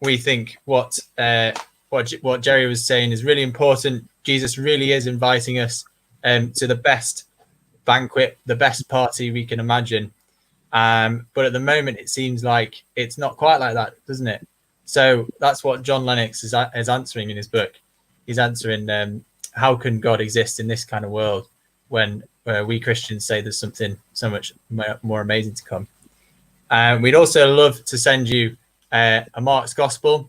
We think what Jerry was saying is really important. Jesus really is inviting us to the best banquet, the best party we can imagine. But at the moment, it seems like it's not quite like that, doesn't it? So that's what John Lennox is answering in his book. He's answering how can God exist in this kind of world when we Christians say there's something so much more amazing to come. We'd also love to send you a Mark's Gospel,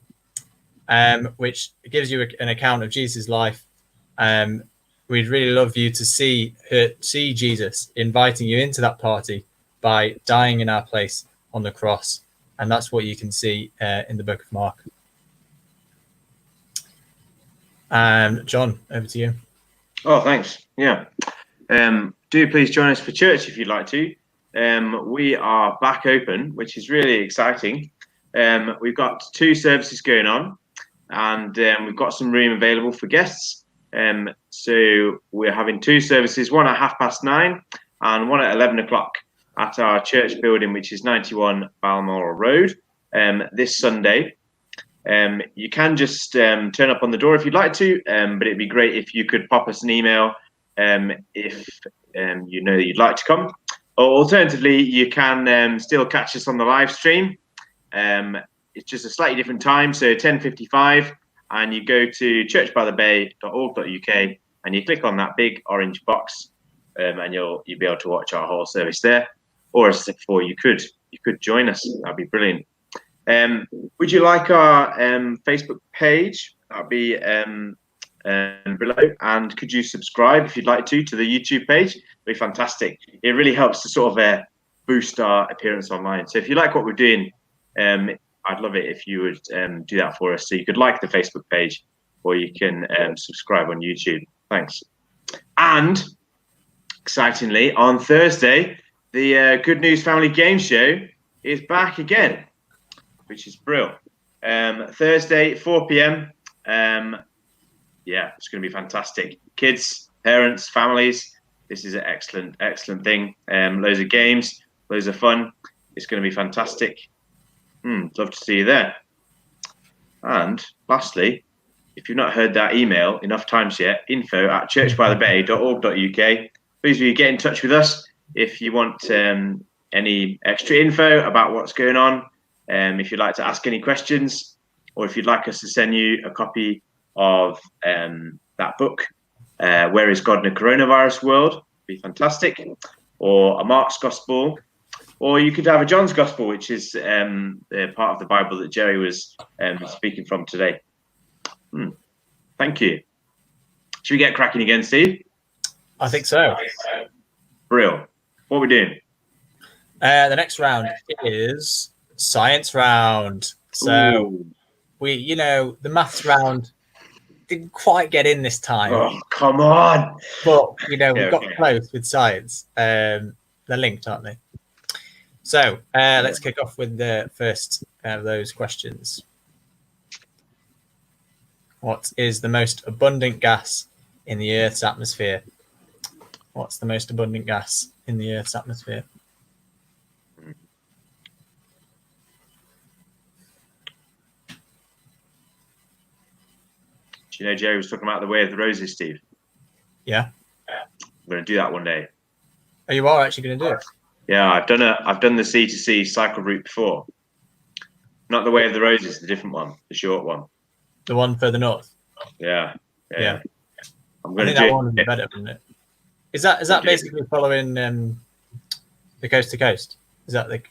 which gives you an account of Jesus' life. We'd really love you to see Jesus inviting you into that party by dying in our place on the cross. And that's what you can see in the book of Mark. John, over to you. Oh, thanks. Yeah. Do please join us for church if you'd like to. We are back open, which is really exciting. We've got 2 services going on, and we've got some room available for guests. So we're having 2 services, one at 9:30 and one at 11 o'clock at our church building, which is 91 Balmoral Road, this Sunday. You can just turn up on the door if you'd like to, but it'd be great if you could pop us an email if you know that you'd like to come. Or alternatively, you can still catch us on the live stream. It's just a slightly different time, so 10:55, and you go to churchbythebay.org.uk and you click on that big orange box, and you'll be able to watch our whole service there. Or as I said before, you could join us. That'd be brilliant. Would you like our Facebook page? That'll be below. And could you subscribe if you'd like to the YouTube page? It'd be fantastic. It really helps to sort of boost our appearance online. So if you like what we're doing, I'd love it if you would do that for us. So you could like the Facebook page, or you can subscribe on YouTube. Thanks. And excitingly, on Thursday, the Good News Family Game Show is back again, which is brilliant. Thursday, 4 p.m. Yeah, it's going to be fantastic. Kids, parents, families, this is an excellent, excellent thing. Loads of games, loads of fun. It's going to be fantastic. Love to see you there. And lastly, if you've not heard that email enough times yet, info@churchbythebay.org.uk. Please will you get in touch with us if you want any extra info about what's going on, if you'd like to ask any questions, or if you'd like us to send you a copy of that book, Where is God in a Coronavirus World? Be fantastic. Or a Mark's Gospel, or you could have a John's Gospel, which is the part of the Bible that Jerry was speaking from today. Thank you. Should we get cracking again, Steve? I think so. Brilliant. What are we doing? The next round is science round. So we, the maths round didn't quite get in this time. Oh, come on. But, we got close with science. They're linked, aren't they? So let's kick off with the first of those questions. What is the most abundant gas in the Earth's atmosphere? What's the most abundant gas in the Earth's atmosphere? Do you know Jerry was talking about the Way of the Roses, Steve? Yeah. I'm going to do that one day. Oh, you are actually going to do it? Yeah, I've done the sea to sea cycle route before. Not the Way of the Roses, the different one, the short one. The one further north. Yeah. I'm going I think that one would be better, wouldn't it? Is that basically following the coast to coast? Is that what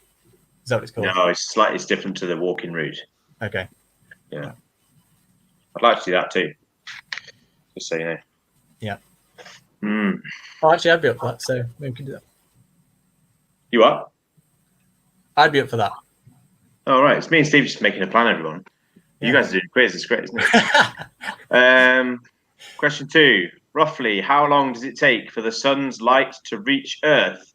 it's called? No, it's different to the walking route. Okay. Yeah. I'd like to do that too. Just so you know. Yeah. Oh, actually, I'd be up for that, so maybe we can do that. You are? I'd be up for that. All right. It's me and Steve just making a plan, everyone. Yeah. You guys are doing quiz. It's great, isn't it? Question 2. Roughly, how long does it take for the sun's light to reach Earth?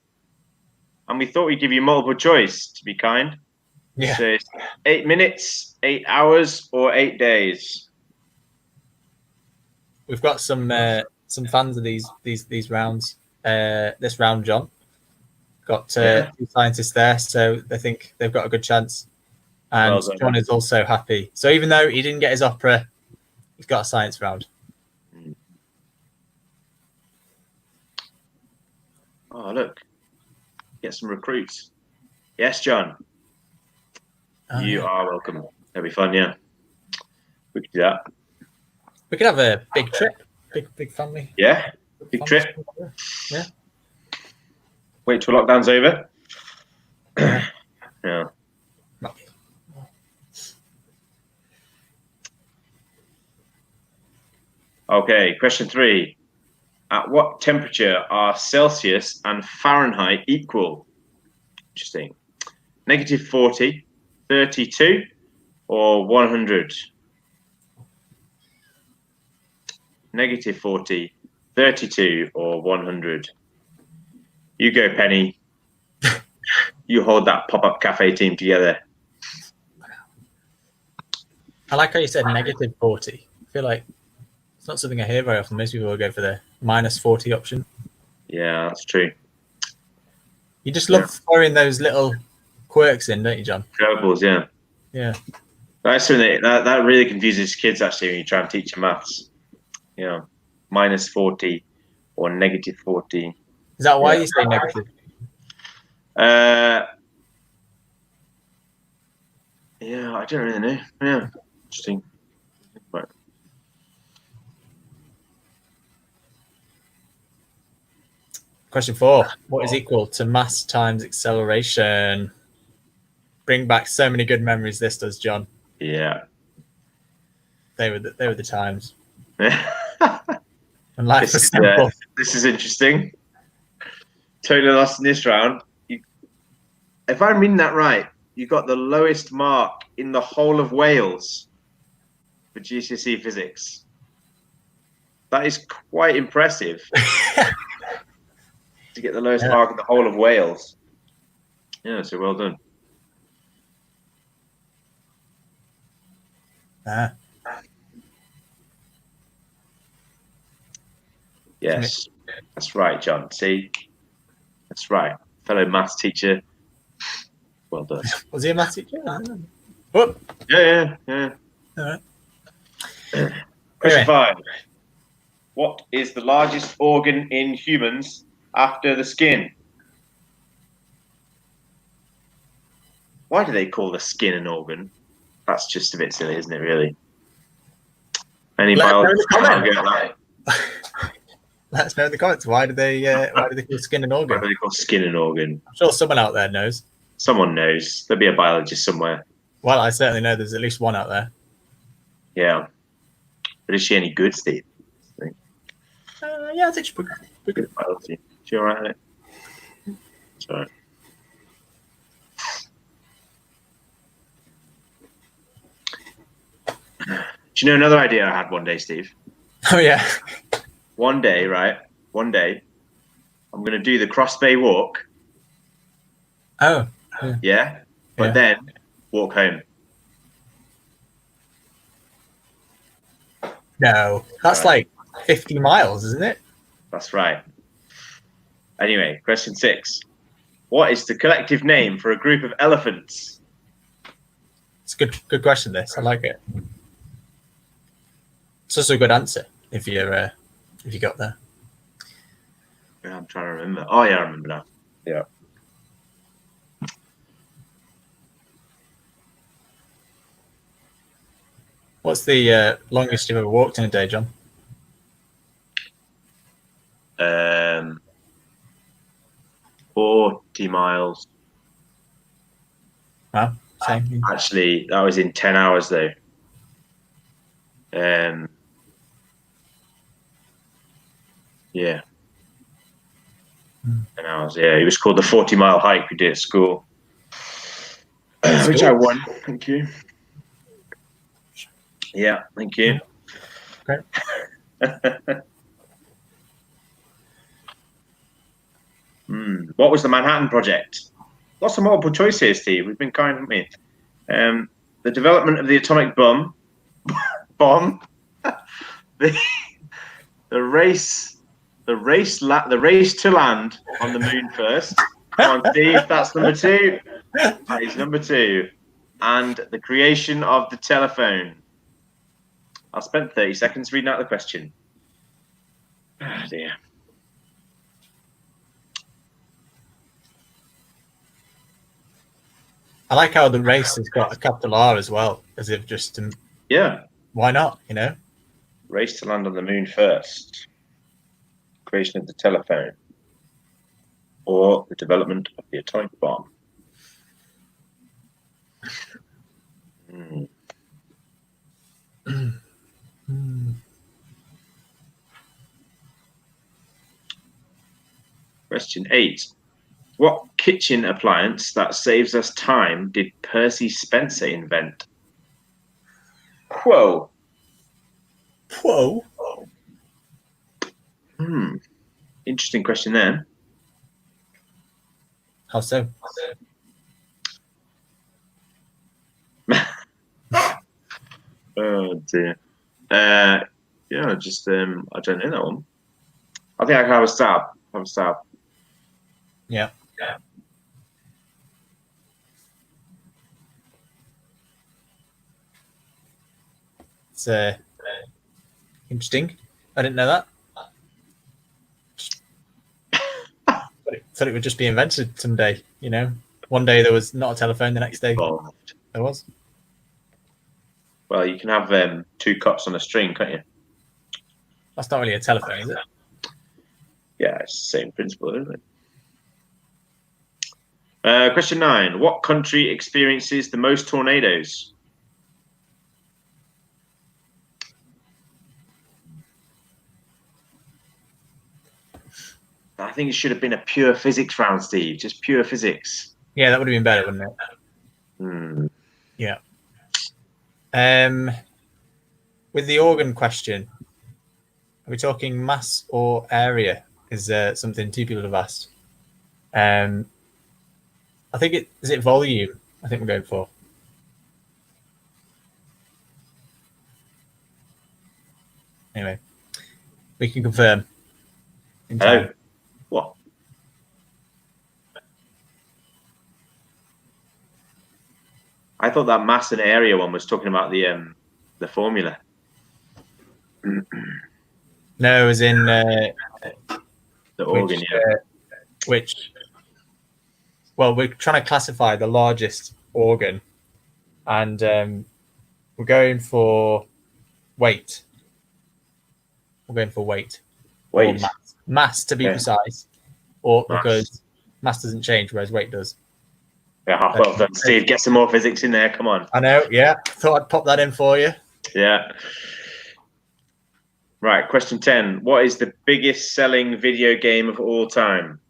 And we thought we'd give you multiple choice, to be kind. Yeah. So it's 8 minutes, 8 hours, or 8 days. We've got some fans of these rounds. This round, John. Got 2 scientists there, so they think they've got a good chance. And John is also happy. So even though he didn't get his opera, he's got a science round. Oh, look. Get some recruits. Yes, John. You are welcome. That'll be fun, yeah. We could do that. We could have a big trip. Big family. Yeah. Big trip. Yeah. Wait till lockdown's over. Yeah. Okay, question 3. At what temperature are Celsius and Fahrenheit equal? Interesting. -40, 32, or 100? -40, 32, or 100? You go, Penny. You hold that pop-up cafe team together. I like how you said -40. I feel like it's not something I hear very often. Most people will go for the -40 option. Yeah, that's true. You just love throwing those little quirks in, don't you, John? Curveballs, yeah. Yeah. That's something that really confuses kids, actually, when you try and teach them maths. You know, -40 or -40. Is that why you say negative? Yeah, I don't really know. Yeah, interesting. Right. Question 4. What is equal to mass times acceleration? bring back so many good memories. This does, John. Yeah. They were the times. This And life was simple. is interesting. Totally lost in this round. If I'm reading that right, you got the lowest mark in the whole of Wales for GCSE physics. That is quite impressive. To get the lowest mark in the whole of Wales. Yeah, so well done. Yes, that's right, John. See, that's right. Fellow maths teacher. Well done. Was he a maths teacher? Oh. Yeah. All right. Question 5. What is the largest organ in humans after the skin? Why do they call the skin an organ? That's just a bit silly, isn't it, really? Any biologists get that? Let us know in the comments. Why do they call skin an organ? Why do they call skin an organ? I'm sure someone out there knows. Someone knows. There'll be a biologist somewhere. Well, I certainly know there's at least one out there. Yeah. But is she any good, Steve? Yeah, I think she's pretty good at biology. Is she all right? Sorry. Do you know another idea I had one day, Steve? Oh, yeah. One day, right? One day, I'm going to do the Cross Bay walk. Oh. Yeah? But then walk home. No. That's like 50 miles, isn't it? That's right. Anyway, question 6. What is the collective name for a group of elephants? It's a good question, this. I like it. It's also a good answer if you got there. Yeah, I'm trying to remember. Oh, yeah, I remember now. Yeah. What's the longest you've ever walked in a day, John? 40 miles. Wow, same. Actually, that was in 10 hours, though. 10 hours, yeah. It was called the 40-mile hike we did at school. Which I won. Thank you. Yeah, thank you. Great. What was the Manhattan Project? Lots of multiple choice here, Steve. We've been kind, haven't we? The development of the atomic bomb. the race to land on the moon first. Come on, Steve. That's number 2. That is number 2. And the creation of the telephone. I spent 30 seconds reading out the question. Oh, dear. I like how the race has got a capital R as well, as if just to, why not, you know? Race to land on the moon first. Creation of the telephone. Or the development of the atomic bomb. Question 8. What kitchen appliance that saves us time did Percy Spencer invent? Whoa. Interesting question there. How so? Oh dear. Yeah, just I don't know that one. I think I can have a stab. Yeah. It's interesting. I didn't know that. Thought it would just be invented someday, you know. One day there was not a telephone, the next day there was. Well, you can have 2 cups on a string, can't you? That's not really a telephone, is it? Yeah, it's the same principle, isn't it? Question 9. What country experiences the most tornadoes? I think it should have been a pure physics round, Steve. Just pure physics. Yeah, that would have been better, wouldn't it? Yeah. With the organ question, are we talking mass or area? Is something two people have asked. I think is it volume? I think we're going for. Anyway, we can confirm. Hello. What? I thought that mass and area one was talking about the formula. No, as in the organ. Which? Well, we're trying to classify the largest organ, and we're going for weight. We're going for weight. Weight. Mass to be precise, or because mass doesn't change, whereas weight does. Yeah, well done, Steve. Get some more physics in there. Come on. I know. Yeah, thought I'd pop that in for you. Yeah. Right. Question 10. What is the biggest selling video game of all time?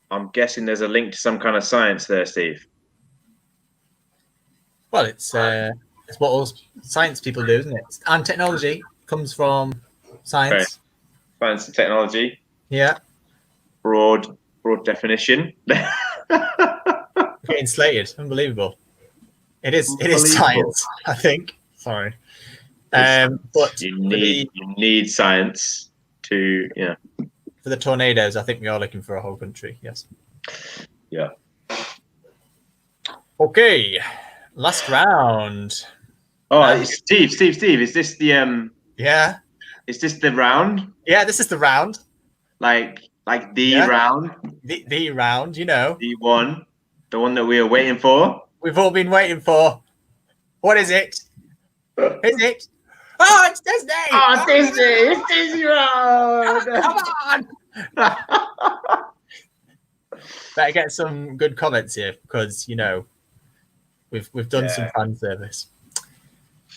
I'm guessing there's a link to some kind of science there, Steve. Well, it's what all science people do, isn't it? And technology comes from science. Okay. Science and technology. Yeah. Broad definition. Getting slated. Unbelievable. It is science, I think. Sorry. But you need science to for the tornadoes, I think we are looking for a whole country, yes. Yeah. Okay. Last round. Oh, Steve, is this the yeah. Is this the round? Yeah, this is the round. Like the round? The round, you know. The one that we are waiting for. We've all been waiting for. What is it? Is it? Oh, it's Disney! Oh, Disney! It's Disney round! Come on! Better get some good comments here because we've done some fan service.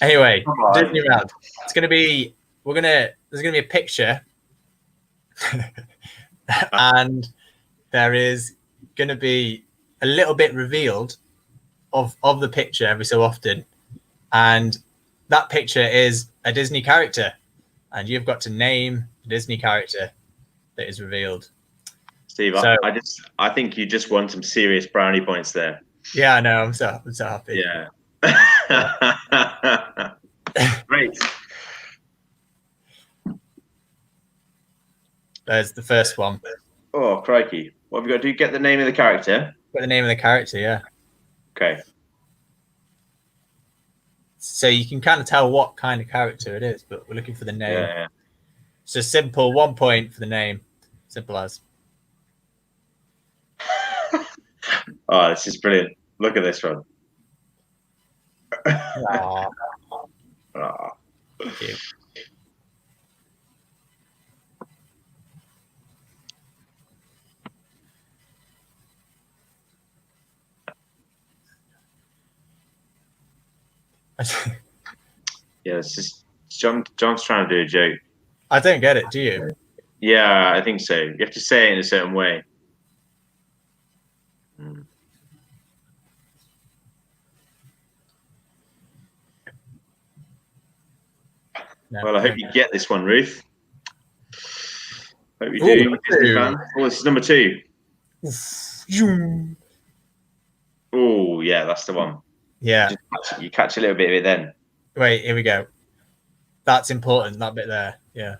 Anyway, Disney round. It's gonna be there's gonna be a picture, and there is gonna be a little bit revealed of the picture every so often, and that picture is a Disney character, and you've got to name the Disney character that is revealed. Steve, I think you just won some serious brownie points there. Yeah, I know. I'm so happy. Yeah. Great. There's the first one. Oh, crikey. What have we got to do? Get the name of the character? Get the name of the character, yeah. Okay. So you can kind of tell what kind of character it is, but we're looking for the name. Yeah. So simple, 1 point for the name. Simple as. Oh, this is brilliant. Look at this one. Aww. Oh. Thank you. Yeah, it's just John's trying to do a joke. I don't get it, do you? Yeah, I think so. You have to say it in a certain way. No, well, I hope you get this one, Ruth. Hope you do. Oh, this is number 2. Oh, yeah, that's the one. Yeah. You catch a little bit of it then. Wait, here we go. That's important, that bit there. Yeah.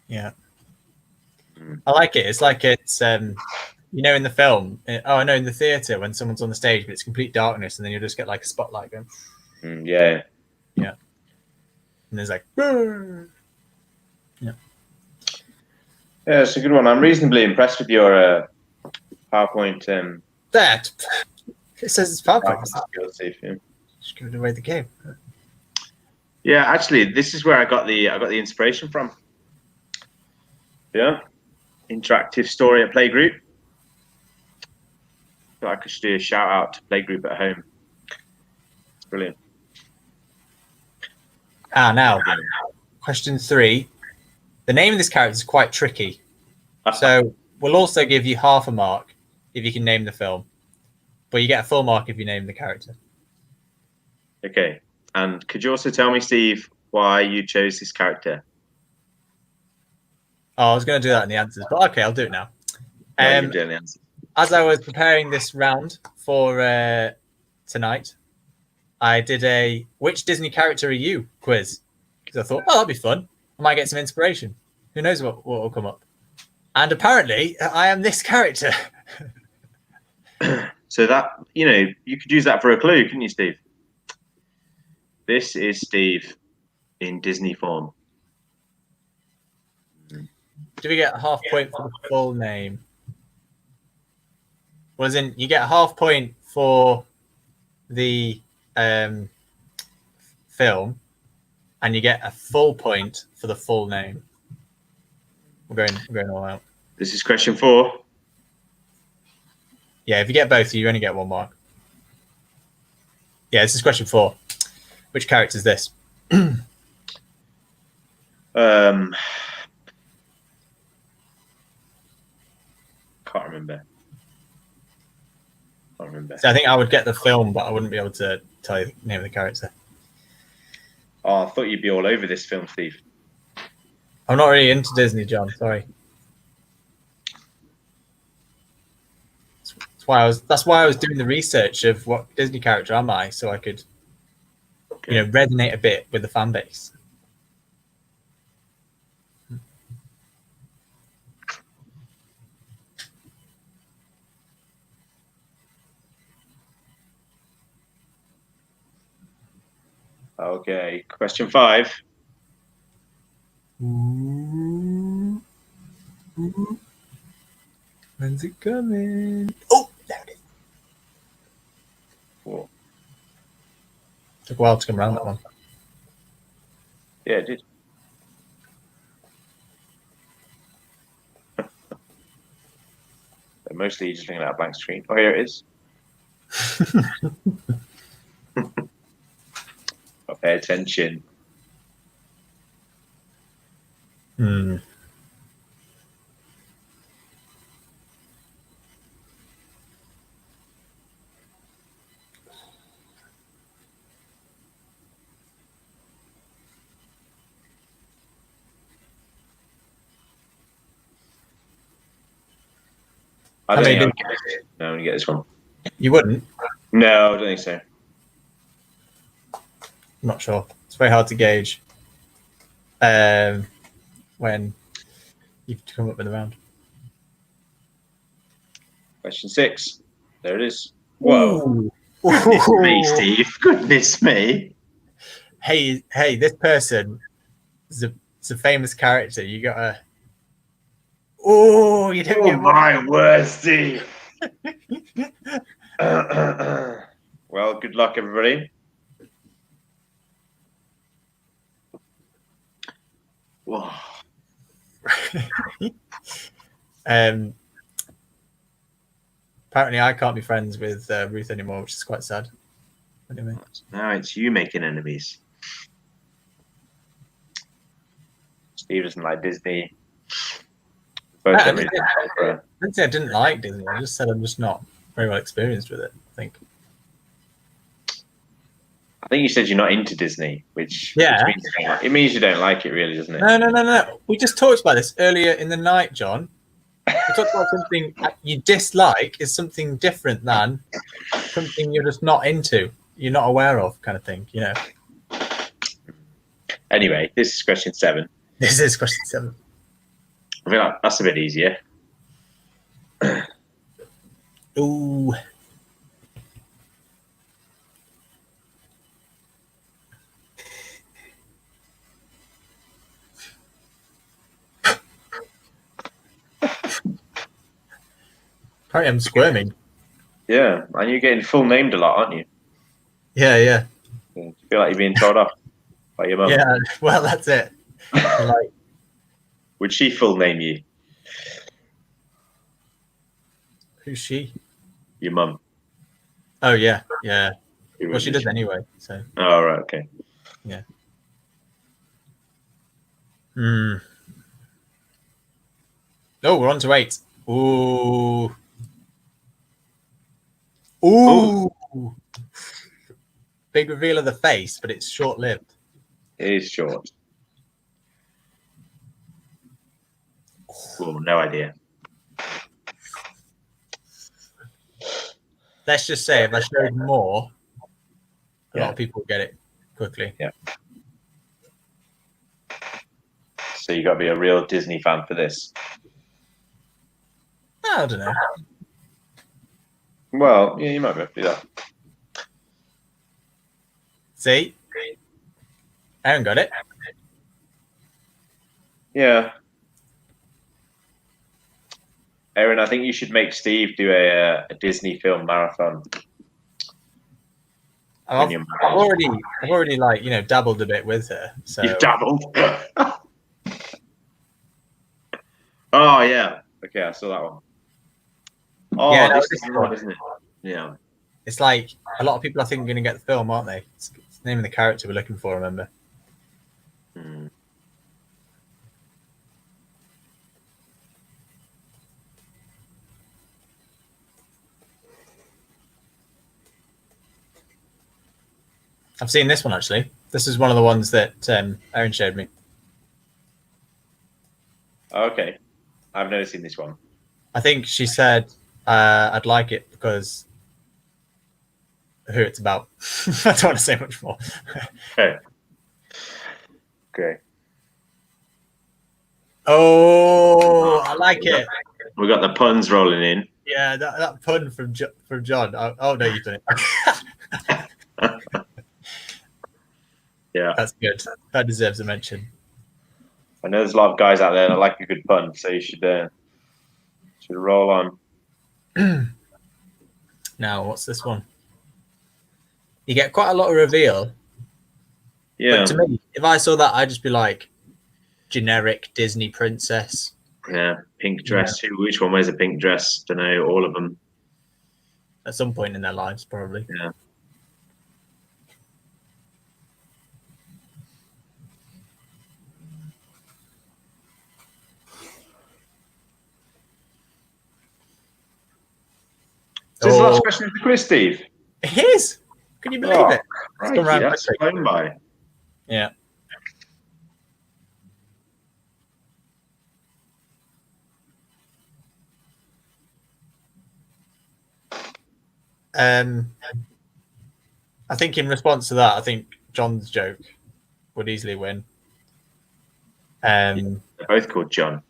Yeah. I like it. It's like it's in the film. In the theatre when someone's on the stage but it's complete darkness and then you just get like a spotlight going. Yeah. Yeah. And there's like yeah. Yeah, it's a good one. I'm reasonably impressed with your PowerPoint. That it says it's PowerPoint. Just giving away the game. Yeah, actually, this is where I got the inspiration from. Yeah, interactive story at Playgroup. I feel like I should do a shout out to Playgroup at home. It's brilliant. Now, question 3. The name of this character is quite tricky. So we'll also give you half a mark if you can name the film. But you get a full mark if you name the character. Okay. And could you also tell me, Steve, why you chose this character? Oh, I was going to do that in the answers, but okay, I'll do it now. No, you're doing the answers. As I was preparing this round for tonight, I did a "Which Disney character are you?" quiz. Because I thought, oh, that'd be fun. I might get some inspiration. Who knows what will come up? And apparently, I am this character. So that, you could use that for a clue, couldn't you, Steve? This is Steve in Disney form. Do we get a half point for the full name? Well, as in, you get a half point for the film, and you get a full point for the full name. We're going all out. This is question 4. Yeah, if you get both, you only get 1 mark. Yeah, this is question 4. Which character is this? Can't remember. So I think I would get the film, but I wouldn't be able to tell you the name of the character. Oh, I thought you'd be all over this film, Steve. I'm not really into Disney, John. Sorry. That's why I was doing the research of what Disney character am I, so I could, resonate a bit with the fan base. Okay, question 5. Ooh. When's it coming? Oh, there it is. Cool. Took a while to come around that one. Yeah, it did. Mostly just looking at a blank screen. Oh, here it is. Pay attention. I don't think I'm going to get this one. You wouldn't? No, I don't think so. I'm not sure. It's very hard to gauge when you come up with a round. Question 6. There it is. Whoa. Ooh. Goodness me, Steve. Goodness me. Hey, this person is a famous character. You gotta. Oh, you don't get my word, Steve. Well, good luck, everybody. Whoa. Apparently, I can't be friends with Ruth anymore, which is quite sad. Anyway. Now it's you making enemies. Steve doesn't like Disney. I didn't say I didn't like Disney. I just said I'm just not very well experienced with it, I think. I think you said you're not into Disney, which means you don't like it, really, doesn't it? No. We just talked about this earlier in the night, John. We talked about something you dislike is something different than something you're just not into, you're not aware of, kind of thing, Anyway, this is question 7. This is question 7. I feel like that's a bit easier. Ooh. Apparently I'm squirming. Yeah, and you're getting full named a lot, aren't you? Yeah. You feel like you're being told off. By your mum. Yeah, well, that's it. Like, Would she full name you? like, Would she full name you? who's she? Your mum. Oh yeah, yeah. Who Well, was she it? does anyway. So Oh, right, okay. yeah. Hmm. Oh, we're on to 8. Ooh. Ooh. Oh, Big reveal of the face, but it's short-lived. it is short. Oh, no idea. Let's just say if I showed more, a lot Yeah. of people would get it quickly. Yeah. So you got to be a real Disney fan for this. I don't know. Well, yeah, you might be able to do that. See? Aaron got it. Yeah. Aaron, I think you should make Steve do a Disney film marathon. I've already like, dabbled a bit with her. So You've dabbled. Oh yeah. Okay, I saw that one. Oh, yeah, no, this is the one, isn't it? Yeah. it's like a lot of people I think are going to get the film, aren't they? It's the name of the character we're looking for, remember? Hmm. I've seen this one actually. This is one of the ones that Aaron showed me. Okay. I've never seen this one. I think she said I'd like it because who it's about. I don't want to say much more. Okay. Okay. Oh, I like it. We got the puns rolling in. Yeah, that pun from John. Oh no, you've done it. Yeah. That's good. That deserves a mention. I know there's a lot of guys out there that like a good pun, so you should roll on. Now, what's this one? You get quite a lot of reveal. Yeah. But to me, if I saw that, I'd just be like, generic Disney princess. Yeah. Pink dress. Yeah. Which one wears a pink dress? Don't know. All of them. At some point in their lives, probably. Yeah. Is this the last question of the quiz, Steve? It is. Can you believe it? Right, that's flown by. Yeah. I think in response to that, I think John's joke would easily win. They're both called John.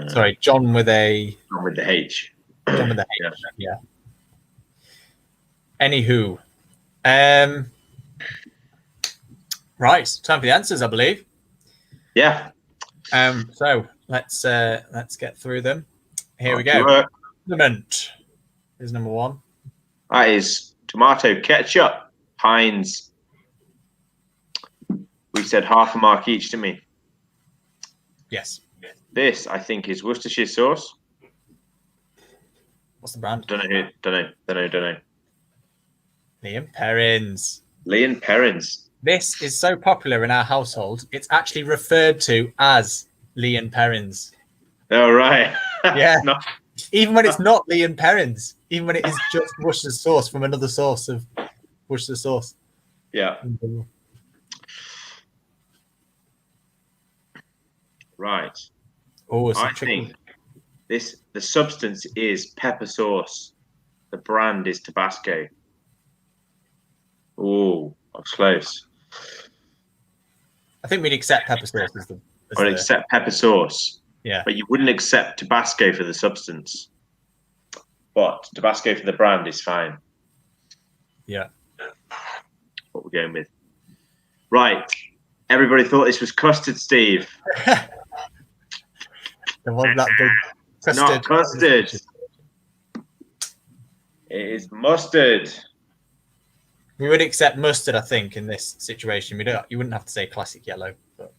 Sorry, John with a... John with the H. John with the H, yeah. Anywho. Right, time for the answers, I believe. Yeah. So let's get through them. Here we go. Element is number 1. That is tomato ketchup, Heinz. We said half a mark each to me. Yes. This, I think, is Worcestershire sauce. What's the brand? Don't know. Liam Perrins. Liam Perrins. This is so popular in our household, it's actually referred to as Liam Perrins. Oh, right. Yeah. Even when it's not Liam Perrins, even when it is just Worcestershire sauce from another source of Worcestershire sauce. Yeah. Right. Oh, I think the substance is pepper sauce. The brand is Tabasco. Oh, that's close. I think we'd accept pepper sauce as the. I'd accept pepper sauce. Yeah. But you wouldn't accept Tabasco for the substance. But Tabasco for the brand is fine. Yeah. What we're going with. Right. Everybody thought this was custard, Steve. There wasn't that big custard. Not custard. It is mustard. We would accept mustard, I think, in this situation. You wouldn't have to say classic yellow, but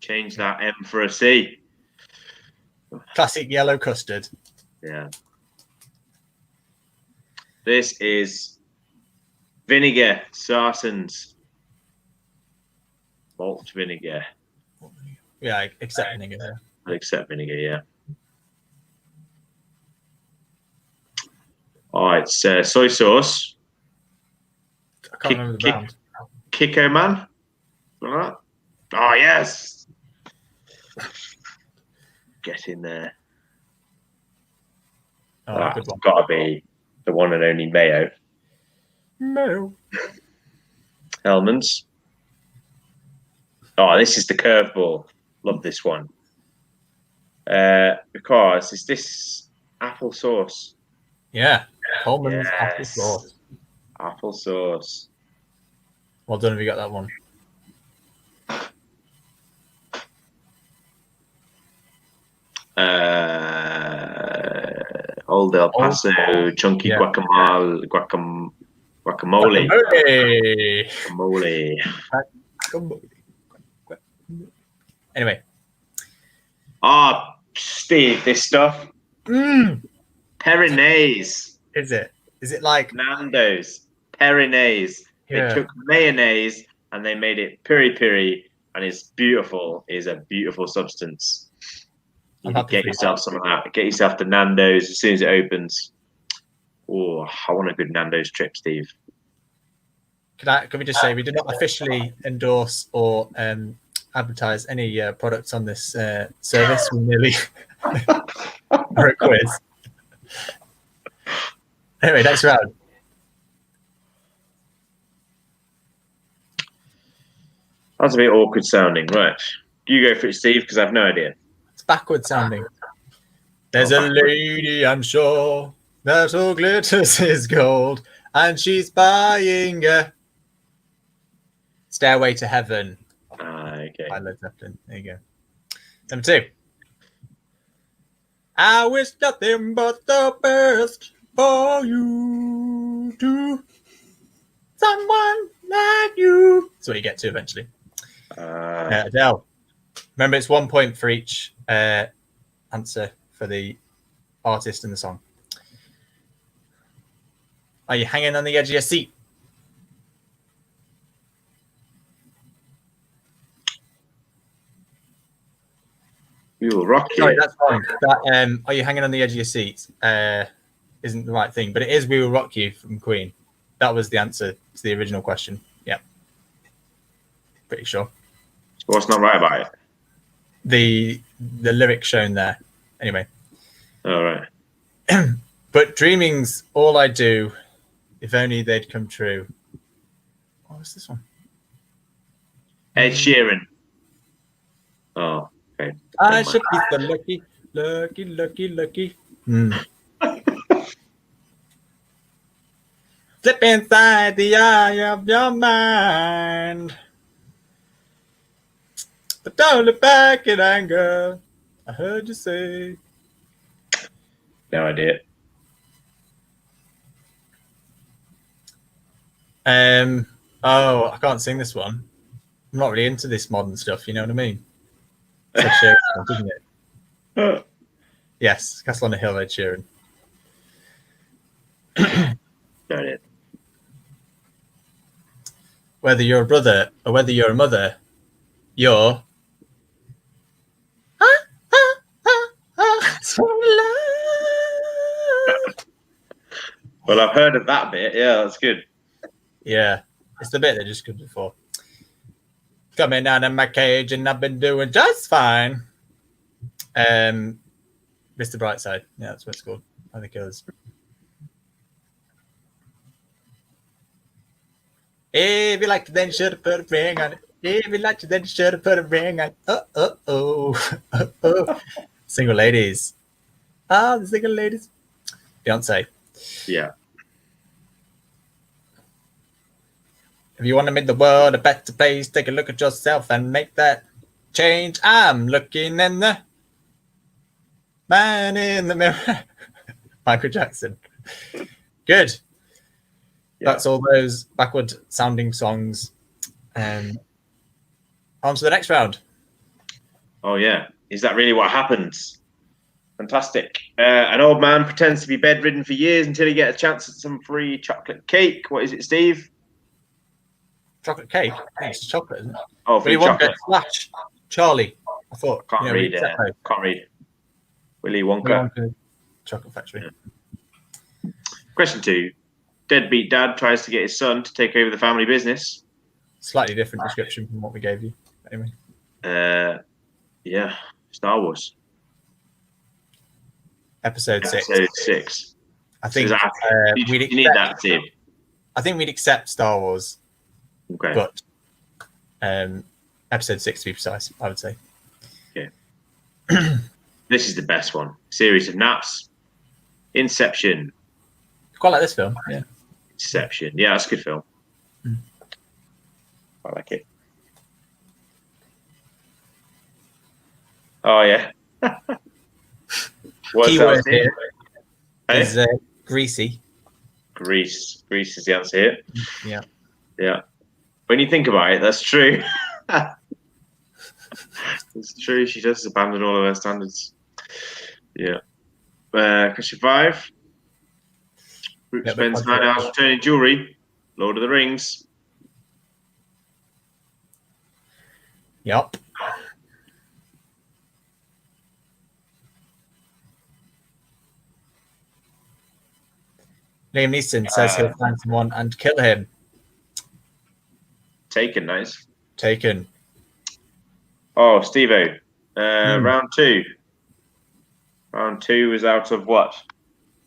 Change that M for a C. classic yellow custard. Yeah. This is vinegar, Sarsens. Malt vinegar. Yeah, except vinegar. Except vinegar, yeah. Oh, it's soy sauce. I can't remember the brand. Kiko Man. Like that. Oh, yes. Get in there. Oh, That's got to be the one and only mayo. Mayo. Hellman's. Oh, this is the curveball. Love this one. Because is this apple sauce? Yeah. Coleman's apple sauce. Apple sauce. Well done if you got that one. Old El Paso chunky guacamole. Guacamole. Anyway. Steve, this stuff. Perinese. Is it? Is it like Nando's? Perinese. Yeah. They took mayonnaise and they made it piri, and it's beautiful. It's a beautiful substance. You get yourself some of that. Get yourself to Nando's as soon as it opens. Oh, I want a good Nando's trip, Steve. Can we just say we did not officially endorse or advertise any products on this service? We merely are a quiz. Anyway, next round. That's a bit awkward sounding, right? You go for it, Steve, because I have no idea. It's backward sounding. There's a lady, I'm sure, that all glitters is gold, and she's buying a Stairway to Heaven. Okay. By Led Zeppelin. There you go. Number 2. I wish nothing but the best for you to someone like you. That's what you get to eventually. Adele. Remember, it's 1 point for each answer for the artist and the song. Are you hanging on the edge of your seat? We will rock you. Sorry, that's wrong. That, are you hanging on the edge of your seat? Isn't the right thing, but it is "We Will Rock You" from Queen. That was the answer to the original question. Yeah, pretty sure. What's not right about it? The lyric shown there. Anyway. All right. But dreaming's all I do. If only they'd come true. What was this one? Ed Sheeran. Oh, okay. I should be so lucky. Slip inside the eye of your mind. But don't look back in anger. I heard you say. No idea. I can't sing this one. I'm not really into this modern stuff, you know what I mean? Ed Sheeran, isn't it? Yes, Castle on a Hill, Ed Sheeran. No idea. Whether you're a brother or whether you're a mother, you're so love. Well, I've heard of that bit. Yeah, that's good. Yeah, it's the bit that just comes before. Coming out of my cage and I've been doing just fine. Mr. Brightside. Yeah, that's what it's called. I think it was. If you like it, then you should have put a ring on it. If you like it, then you should have put a ring on it. Single ladies. The single ladies. Beyonce. Yeah. If you want to make the world a better place, take a look at yourself and make that change. I'm looking in the man in the mirror. Michael Jackson. Good. That's all those backward sounding songs. On to the next round. Oh, yeah. Is that really what happens? Fantastic. An old man pretends to be bedridden for years until he gets a chance at some free chocolate cake. What is it, Steve? Chocolate cake? I think it's chocolate, isn't it? Oh, free chocolate. Flash. Charlie. I thought. Can't read. Can't read. Willy Wonka. Chocolate Factory. Yeah. Question 2. Deadbeat dad tries to get his son to take over the family business. Slightly different description from what we gave you. Anyway. Yeah. Star Wars. Episode 6. Episode 6. I think you need that, Steve. I think we'd accept Star Wars. Okay. But episode 6 to be precise, I would say. Okay. This is the best one. Series of naps. Inception. Quite like this film. Yeah. Inception. Yeah, that's a good film. I like it. Oh, yeah. What's Keyword that? here Hey? is greasy. Grease. Grease is the answer here. Yeah. Yeah. When you think about it, that's true. It's true. She does abandon all of her standards. Yeah. Question 5. Brooke spends 9 hours returning jewellery. Lord of the Rings. Yep. Liam Neeson says he'll find someone and kill him. Taken, nice. Taken. Oh, Steve-O. Round 2. Round 2 is out of what?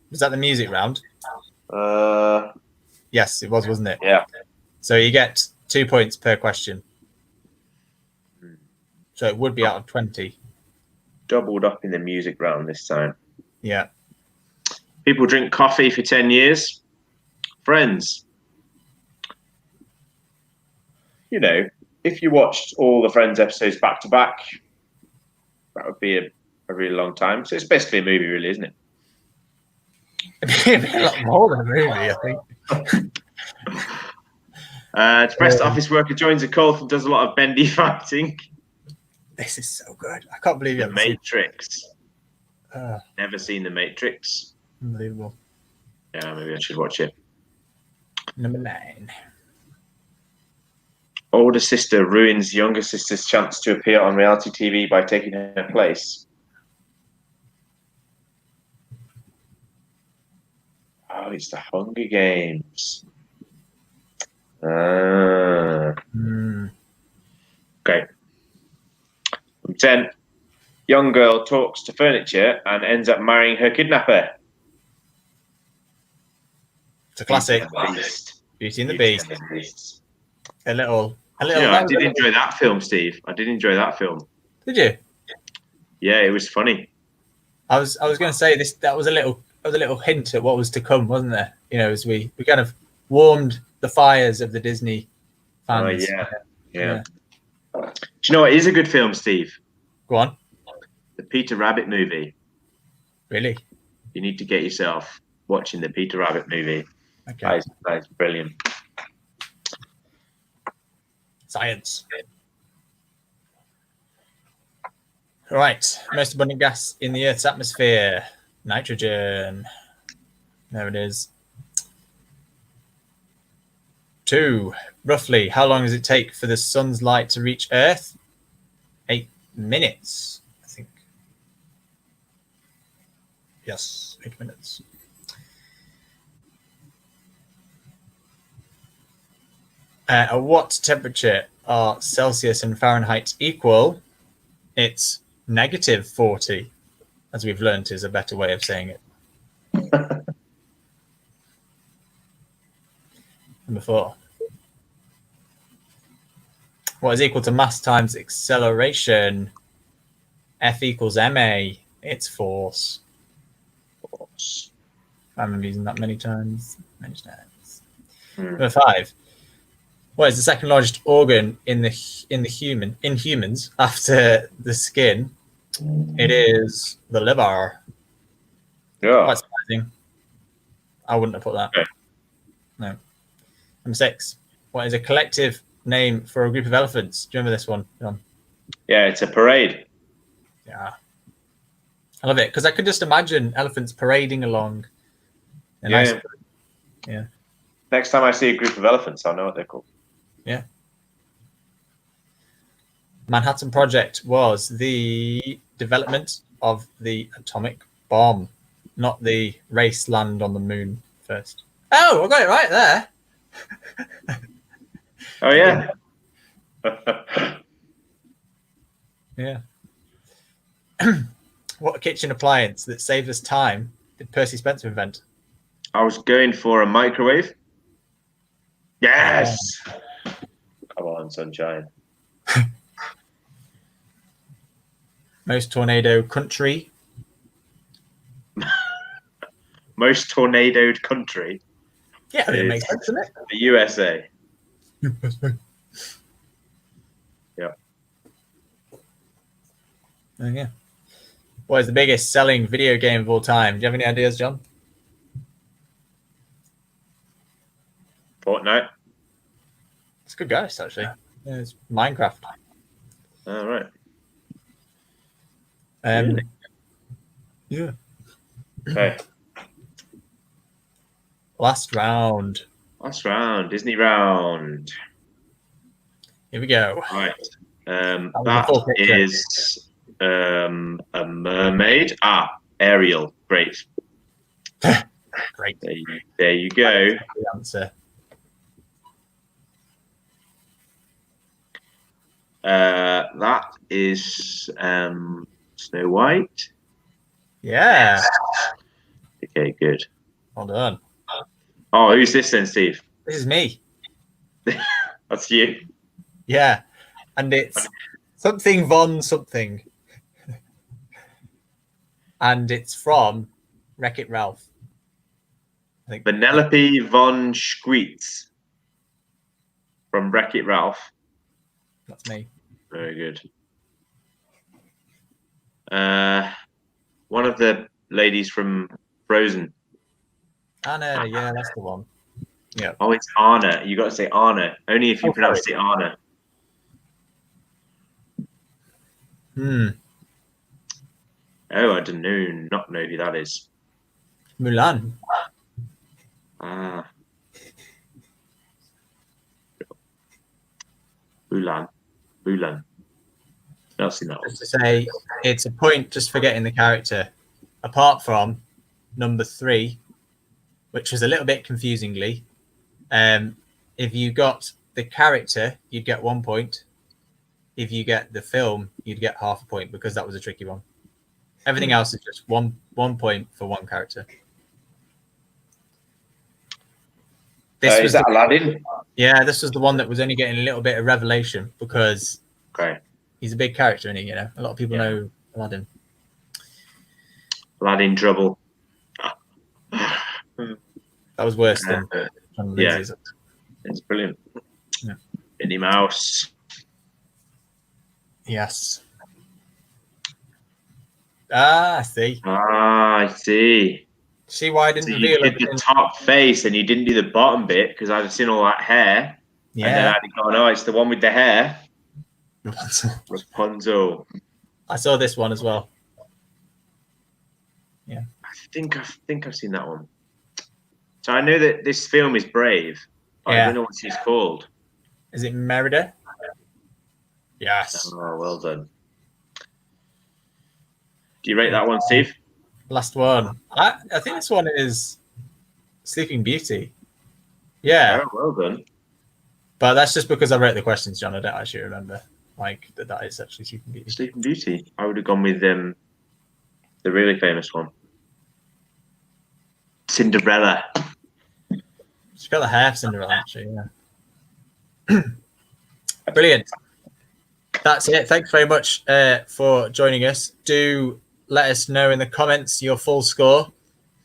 Was that the music round? Yes, it was, wasn't it? Yeah. So you get 2 points per question. So it would be out of 20. Doubled up in the music round this time. Yeah. People drink coffee for 10 years. Friends. You know, if you watched all the Friends episodes back to back, that would be a really long time. So it's basically a movie, really, isn't it? It'd be a lot more than a movie, I think. Depressed office worker joins a cult and does a lot of bendy fighting. This is so good. I can't believe you The haven't Matrix. seen Never seen The Matrix. Unbelievable. Yeah, maybe I should watch it. Number 9. Older sister ruins younger sister's chance to appear on reality TV by taking her place. Oh, it's the Hunger Games. Okay. 10. Young girl talks to furniture and ends up marrying her kidnapper. It's a classic. Beauty and the Beast. A little. Yeah, I did enjoy that film, Steve. I did enjoy that film. Did you? Yeah, it was funny. I was going to say this. That was a little hint at what was to come, wasn't there? You know, as we kind of warmed the fires of the Disney fans. Yeah. Do you know what is a good film, Steve? Go on. The Peter Rabbit movie. Really? You need to get yourself watching the Peter Rabbit movie. Okay. That is brilliant. Science. Right. Most abundant gas in the Earth's atmosphere. Nitrogen. There it is. 2. Roughly, how long does it take for the sun's light to reach Earth? 8 minutes, I think. Yes, 8 minutes. At what temperature are Celsius and Fahrenheit equal? It's -40, as we've learned is a better way of saying it. Number 4. What is equal to mass times acceleration? F equals ma. It's force. I remember using that many times. Number 5. What is the second largest organ in humans after the skin? It is the liver. Yeah. Quite surprising. I wouldn't have put that. Okay. No. Number 6. What is a collective name for a group of elephants? Do you remember this one, John? Yeah, it's a parade. Yeah. I love it because I could just imagine elephants parading along. Yeah. Next time I see a group of elephants, I'll know what they're called. Yeah. Manhattan Project was the development of the atomic bomb, not the race land on the moon first. Oh, I got it right there. Oh, yeah. Yeah. What kitchen appliance that saved us time did Percy Spencer invent? I was going for a microwave. Yes. Come on, sunshine. Most tornado country. Most tornadoed country. Yeah, it makes sense, doesn't it? The USA. USA. Yeah. Oh, yeah. What is the biggest selling video game of all time? Do you have any ideas, John? Fortnite. It's a good guess, actually. Yeah, it's Minecraft. All right. Really? Yeah. Okay. Last round. Disney round. Here we go. All right. That is a mermaid. Ariel. Great. Great. There you go. The answer. That is Snow White. Yeah. Okay, good. Well done. Oh, who's this then, Steve? This is me. That's you. Yeah. And it's something von something. And it's from Wreck-It Ralph. I think Penelope von Schweetz from Wreck-It Ralph. that's me. Very good. One of the ladies from Frozen. Anna, yeah, that's the one. Yeah. Oh, it's Anna. You got to say Anna. Only if you pronounce it Anna. Oh, I don't know. Not know who that is. Mulan. Mulan. I've seen that one. Just to say, it's a point just for getting the character. Apart from number 3, which was a little bit confusingly. If you got the character, you'd get 1 point. If you get the film, you'd get half a point because that was a tricky one. Everything else is just one point for one character. Is that Aladdin? Yeah, this was the one that was only getting a little bit of revelation because he's a big character, isn't he? You know, a lot of people know Aladdin. Aladdin trouble. That was worse than yeah. It's brilliant. Yeah. Minnie Mouse. Yes. I see. I see. See why I didn't reveal it? You did the top face and you didn't do the bottom bit because I'd have seen all that hair. Yeah. And then I'd go, no, it's the one with the hair. Rapunzel. I saw this one as well. Yeah. I think I've seen that one. So I know that this film is Brave. But I don't know what she's called. Is it Merida? Yes. Oh, well done. Do you rate that one, Steve? Last one. I think this one is Sleeping Beauty. Yeah. Oh, well done. But that's just because I wrote the questions, John. I don't actually remember that is actually Sleeping Beauty. Sleeping Beauty. I would have gone with the really famous one. Cinderella. She's got the hair of Cinderella, actually, yeah. Brilliant. That's it. Thanks very much for joining us. Do let us know in the comments your full score.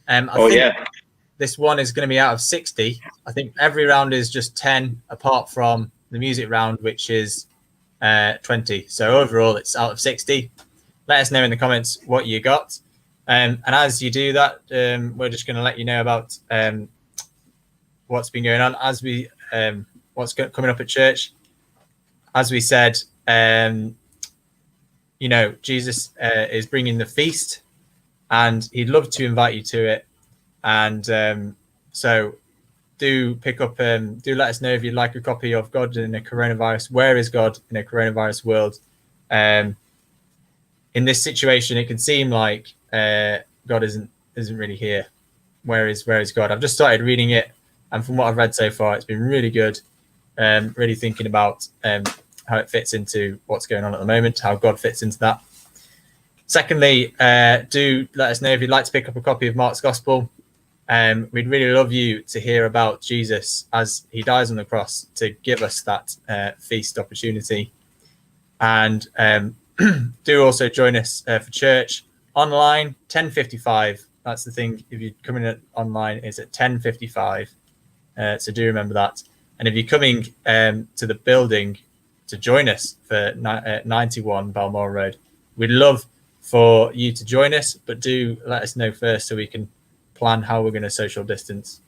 I think this one is going to be out of 60. I think every round is just 10, apart from the music round, which is 20. So overall, it's out of 60. Let us know in the comments what you got. And as you do that, we're just going to let you know about what's been going on. As we what's coming up at church. As we said, Jesus is bringing the feast, and he'd love to invite you to it. And so do pick up, do let us know if you'd like a copy of God in a Coronavirus. Where is God in a Coronavirus world? In this situation, it can seem like God isn't really here. Where is God? I've just started reading it, and from what I've read so far, it's been really good. Really thinking about how it fits into what's going on at the moment, how God fits into that. Secondly, do let us know if you'd like to pick up a copy of Mark's Gospel. We'd really love you to hear about Jesus as he dies on the cross to give us that feast opportunity. And do also join us for church online, 10:55. That's the thing. If you're coming online, it's at 10:55. So do remember that. And if you're coming to the building to join us for 91 Balmoral Road, we'd love for you to join us, but do let us know first so we can plan how we're going to social distance.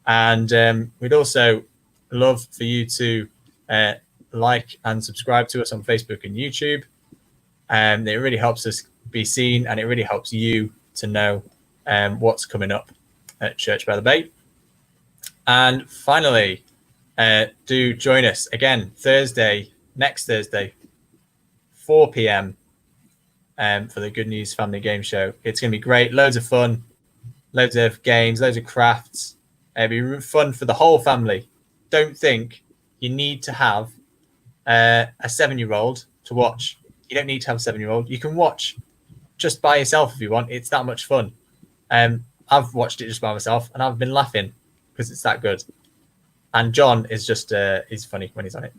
And we'd also love for you to like and subscribe to us on Facebook and YouTube. It really helps us be seen, and it really helps you to know what's coming up at Church by the Bay. And finally, do join us again next Thursday, 4 p.m. For the Good News Family Game Show. It's going to be great. Loads of fun, loads of games, loads of crafts. It'll be fun for the whole family. Don't think you need to have a 7-year-old to watch. You don't need to have a 7-year-old. You can watch just by yourself if you want. It's that much fun. I've watched it just by myself, and I've been laughing because it's that good. And John is just he's funny when he's on it.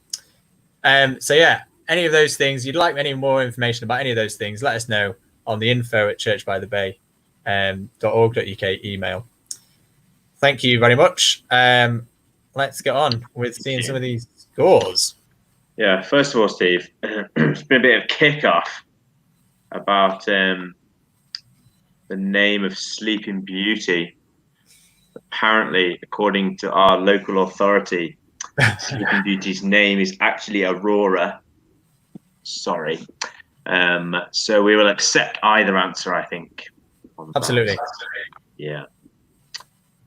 So yeah, any of those things, you'd like any more information about any of those things, let us know on the info@churchbythebay.org.uk email. Thank you very much. Let's get on with seeing some of these scores. Yeah, first of all, Steve, it's been a bit of kickoff about the name of Sleeping Beauty. Apparently, according to our local authority, Sleeping Beauty's name is actually Aurora. Sorry. So we will accept either answer, I think. Absolutely. Yeah.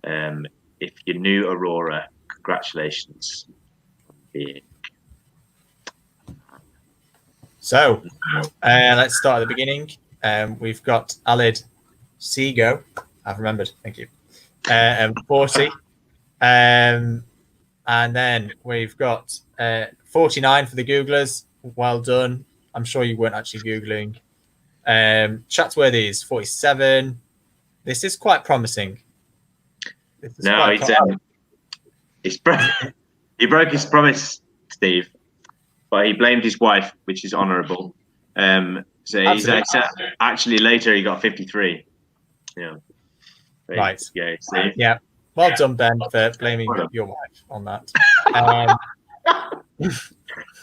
If you knew Aurora, congratulations. So let's start at the beginning. We've got Alid Seago. I've remembered. Thank you. 40. And then we've got 49 for the Googlers. Well done. I'm sure you weren't actually Googling. Chatsworthy's 47. This is quite promising. He broke his promise, Steve, but he blamed his wife, which is honourable. So he's actually later he got 53. Yeah. Right. Yeah. Steve. Yeah. Well done, Ben, for blaming your wife on that.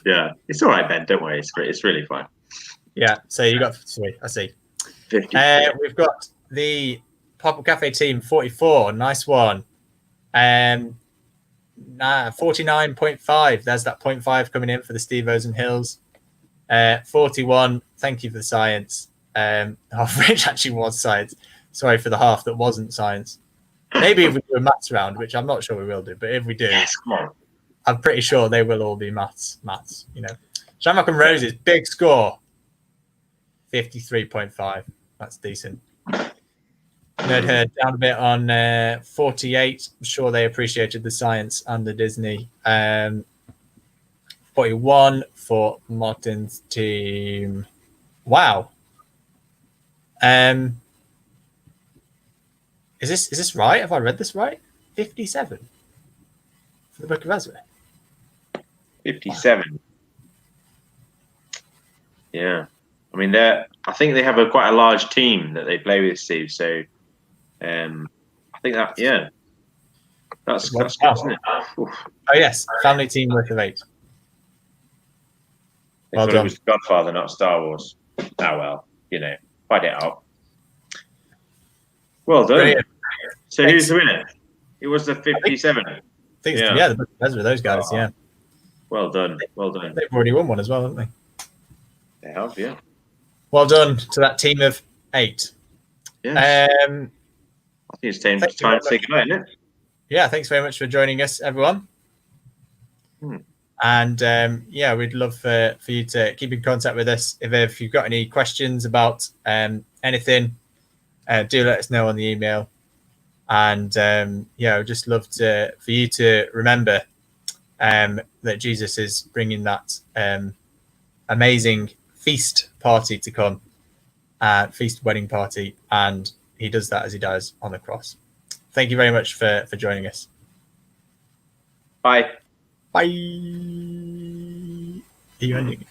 Yeah, it's all right, Ben. Don't worry. It's great. It's really fine. Yeah. So you got 53. I see. 50. We've got the Pop-Up Cafe team 44. Nice one. 49.5. There's that 0.5 coming in for the Steve O's and Hills. 41. Thank you for the science. Half which actually was science. Sorry for the half that wasn't science. Maybe if we do a maths round, which I'm not sure we will do, but if we do, yes, come on. I'm pretty sure they will all be maths. Shamrock and Roses, big score. 53.5. That's decent. Nerd Herd down a bit on 48. I'm sure they appreciated the science and the Disney. 41 for Martin's team. Wow. Is this right? Have I read this right? 57 for the Book of Ezra. 57. Wow. Yeah. I mean, I think they have quite a large team that they play with, Steve. So, I think that's good, isn't it? Oof. Oh yes, family team worth of 8. Well done. It was Godfather, not Star Wars. Oh well, find it out. Well done. Brilliant. So who's the winner? It was the 57. think Yeah. yeah, the Bethesda, those guys. Oh. Yeah, Well done. Well done. they've already won one as well, haven't they? They have, yeah. Well done to that team of 8. Yes. I think it's time Thank you to very say goodnight, isn't it? Yeah, thanks very much for joining us, everyone. And yeah, we'd love for you to keep in contact with us. If you've got any questions about anything, do let us know on the email. And yeah, we'd just love for you to remember that Jesus is bringing that amazing feast party to come, feast wedding party, and he does that as he dies on the cross. Thank you very much for joining us. Bye. Bye. Are you ending?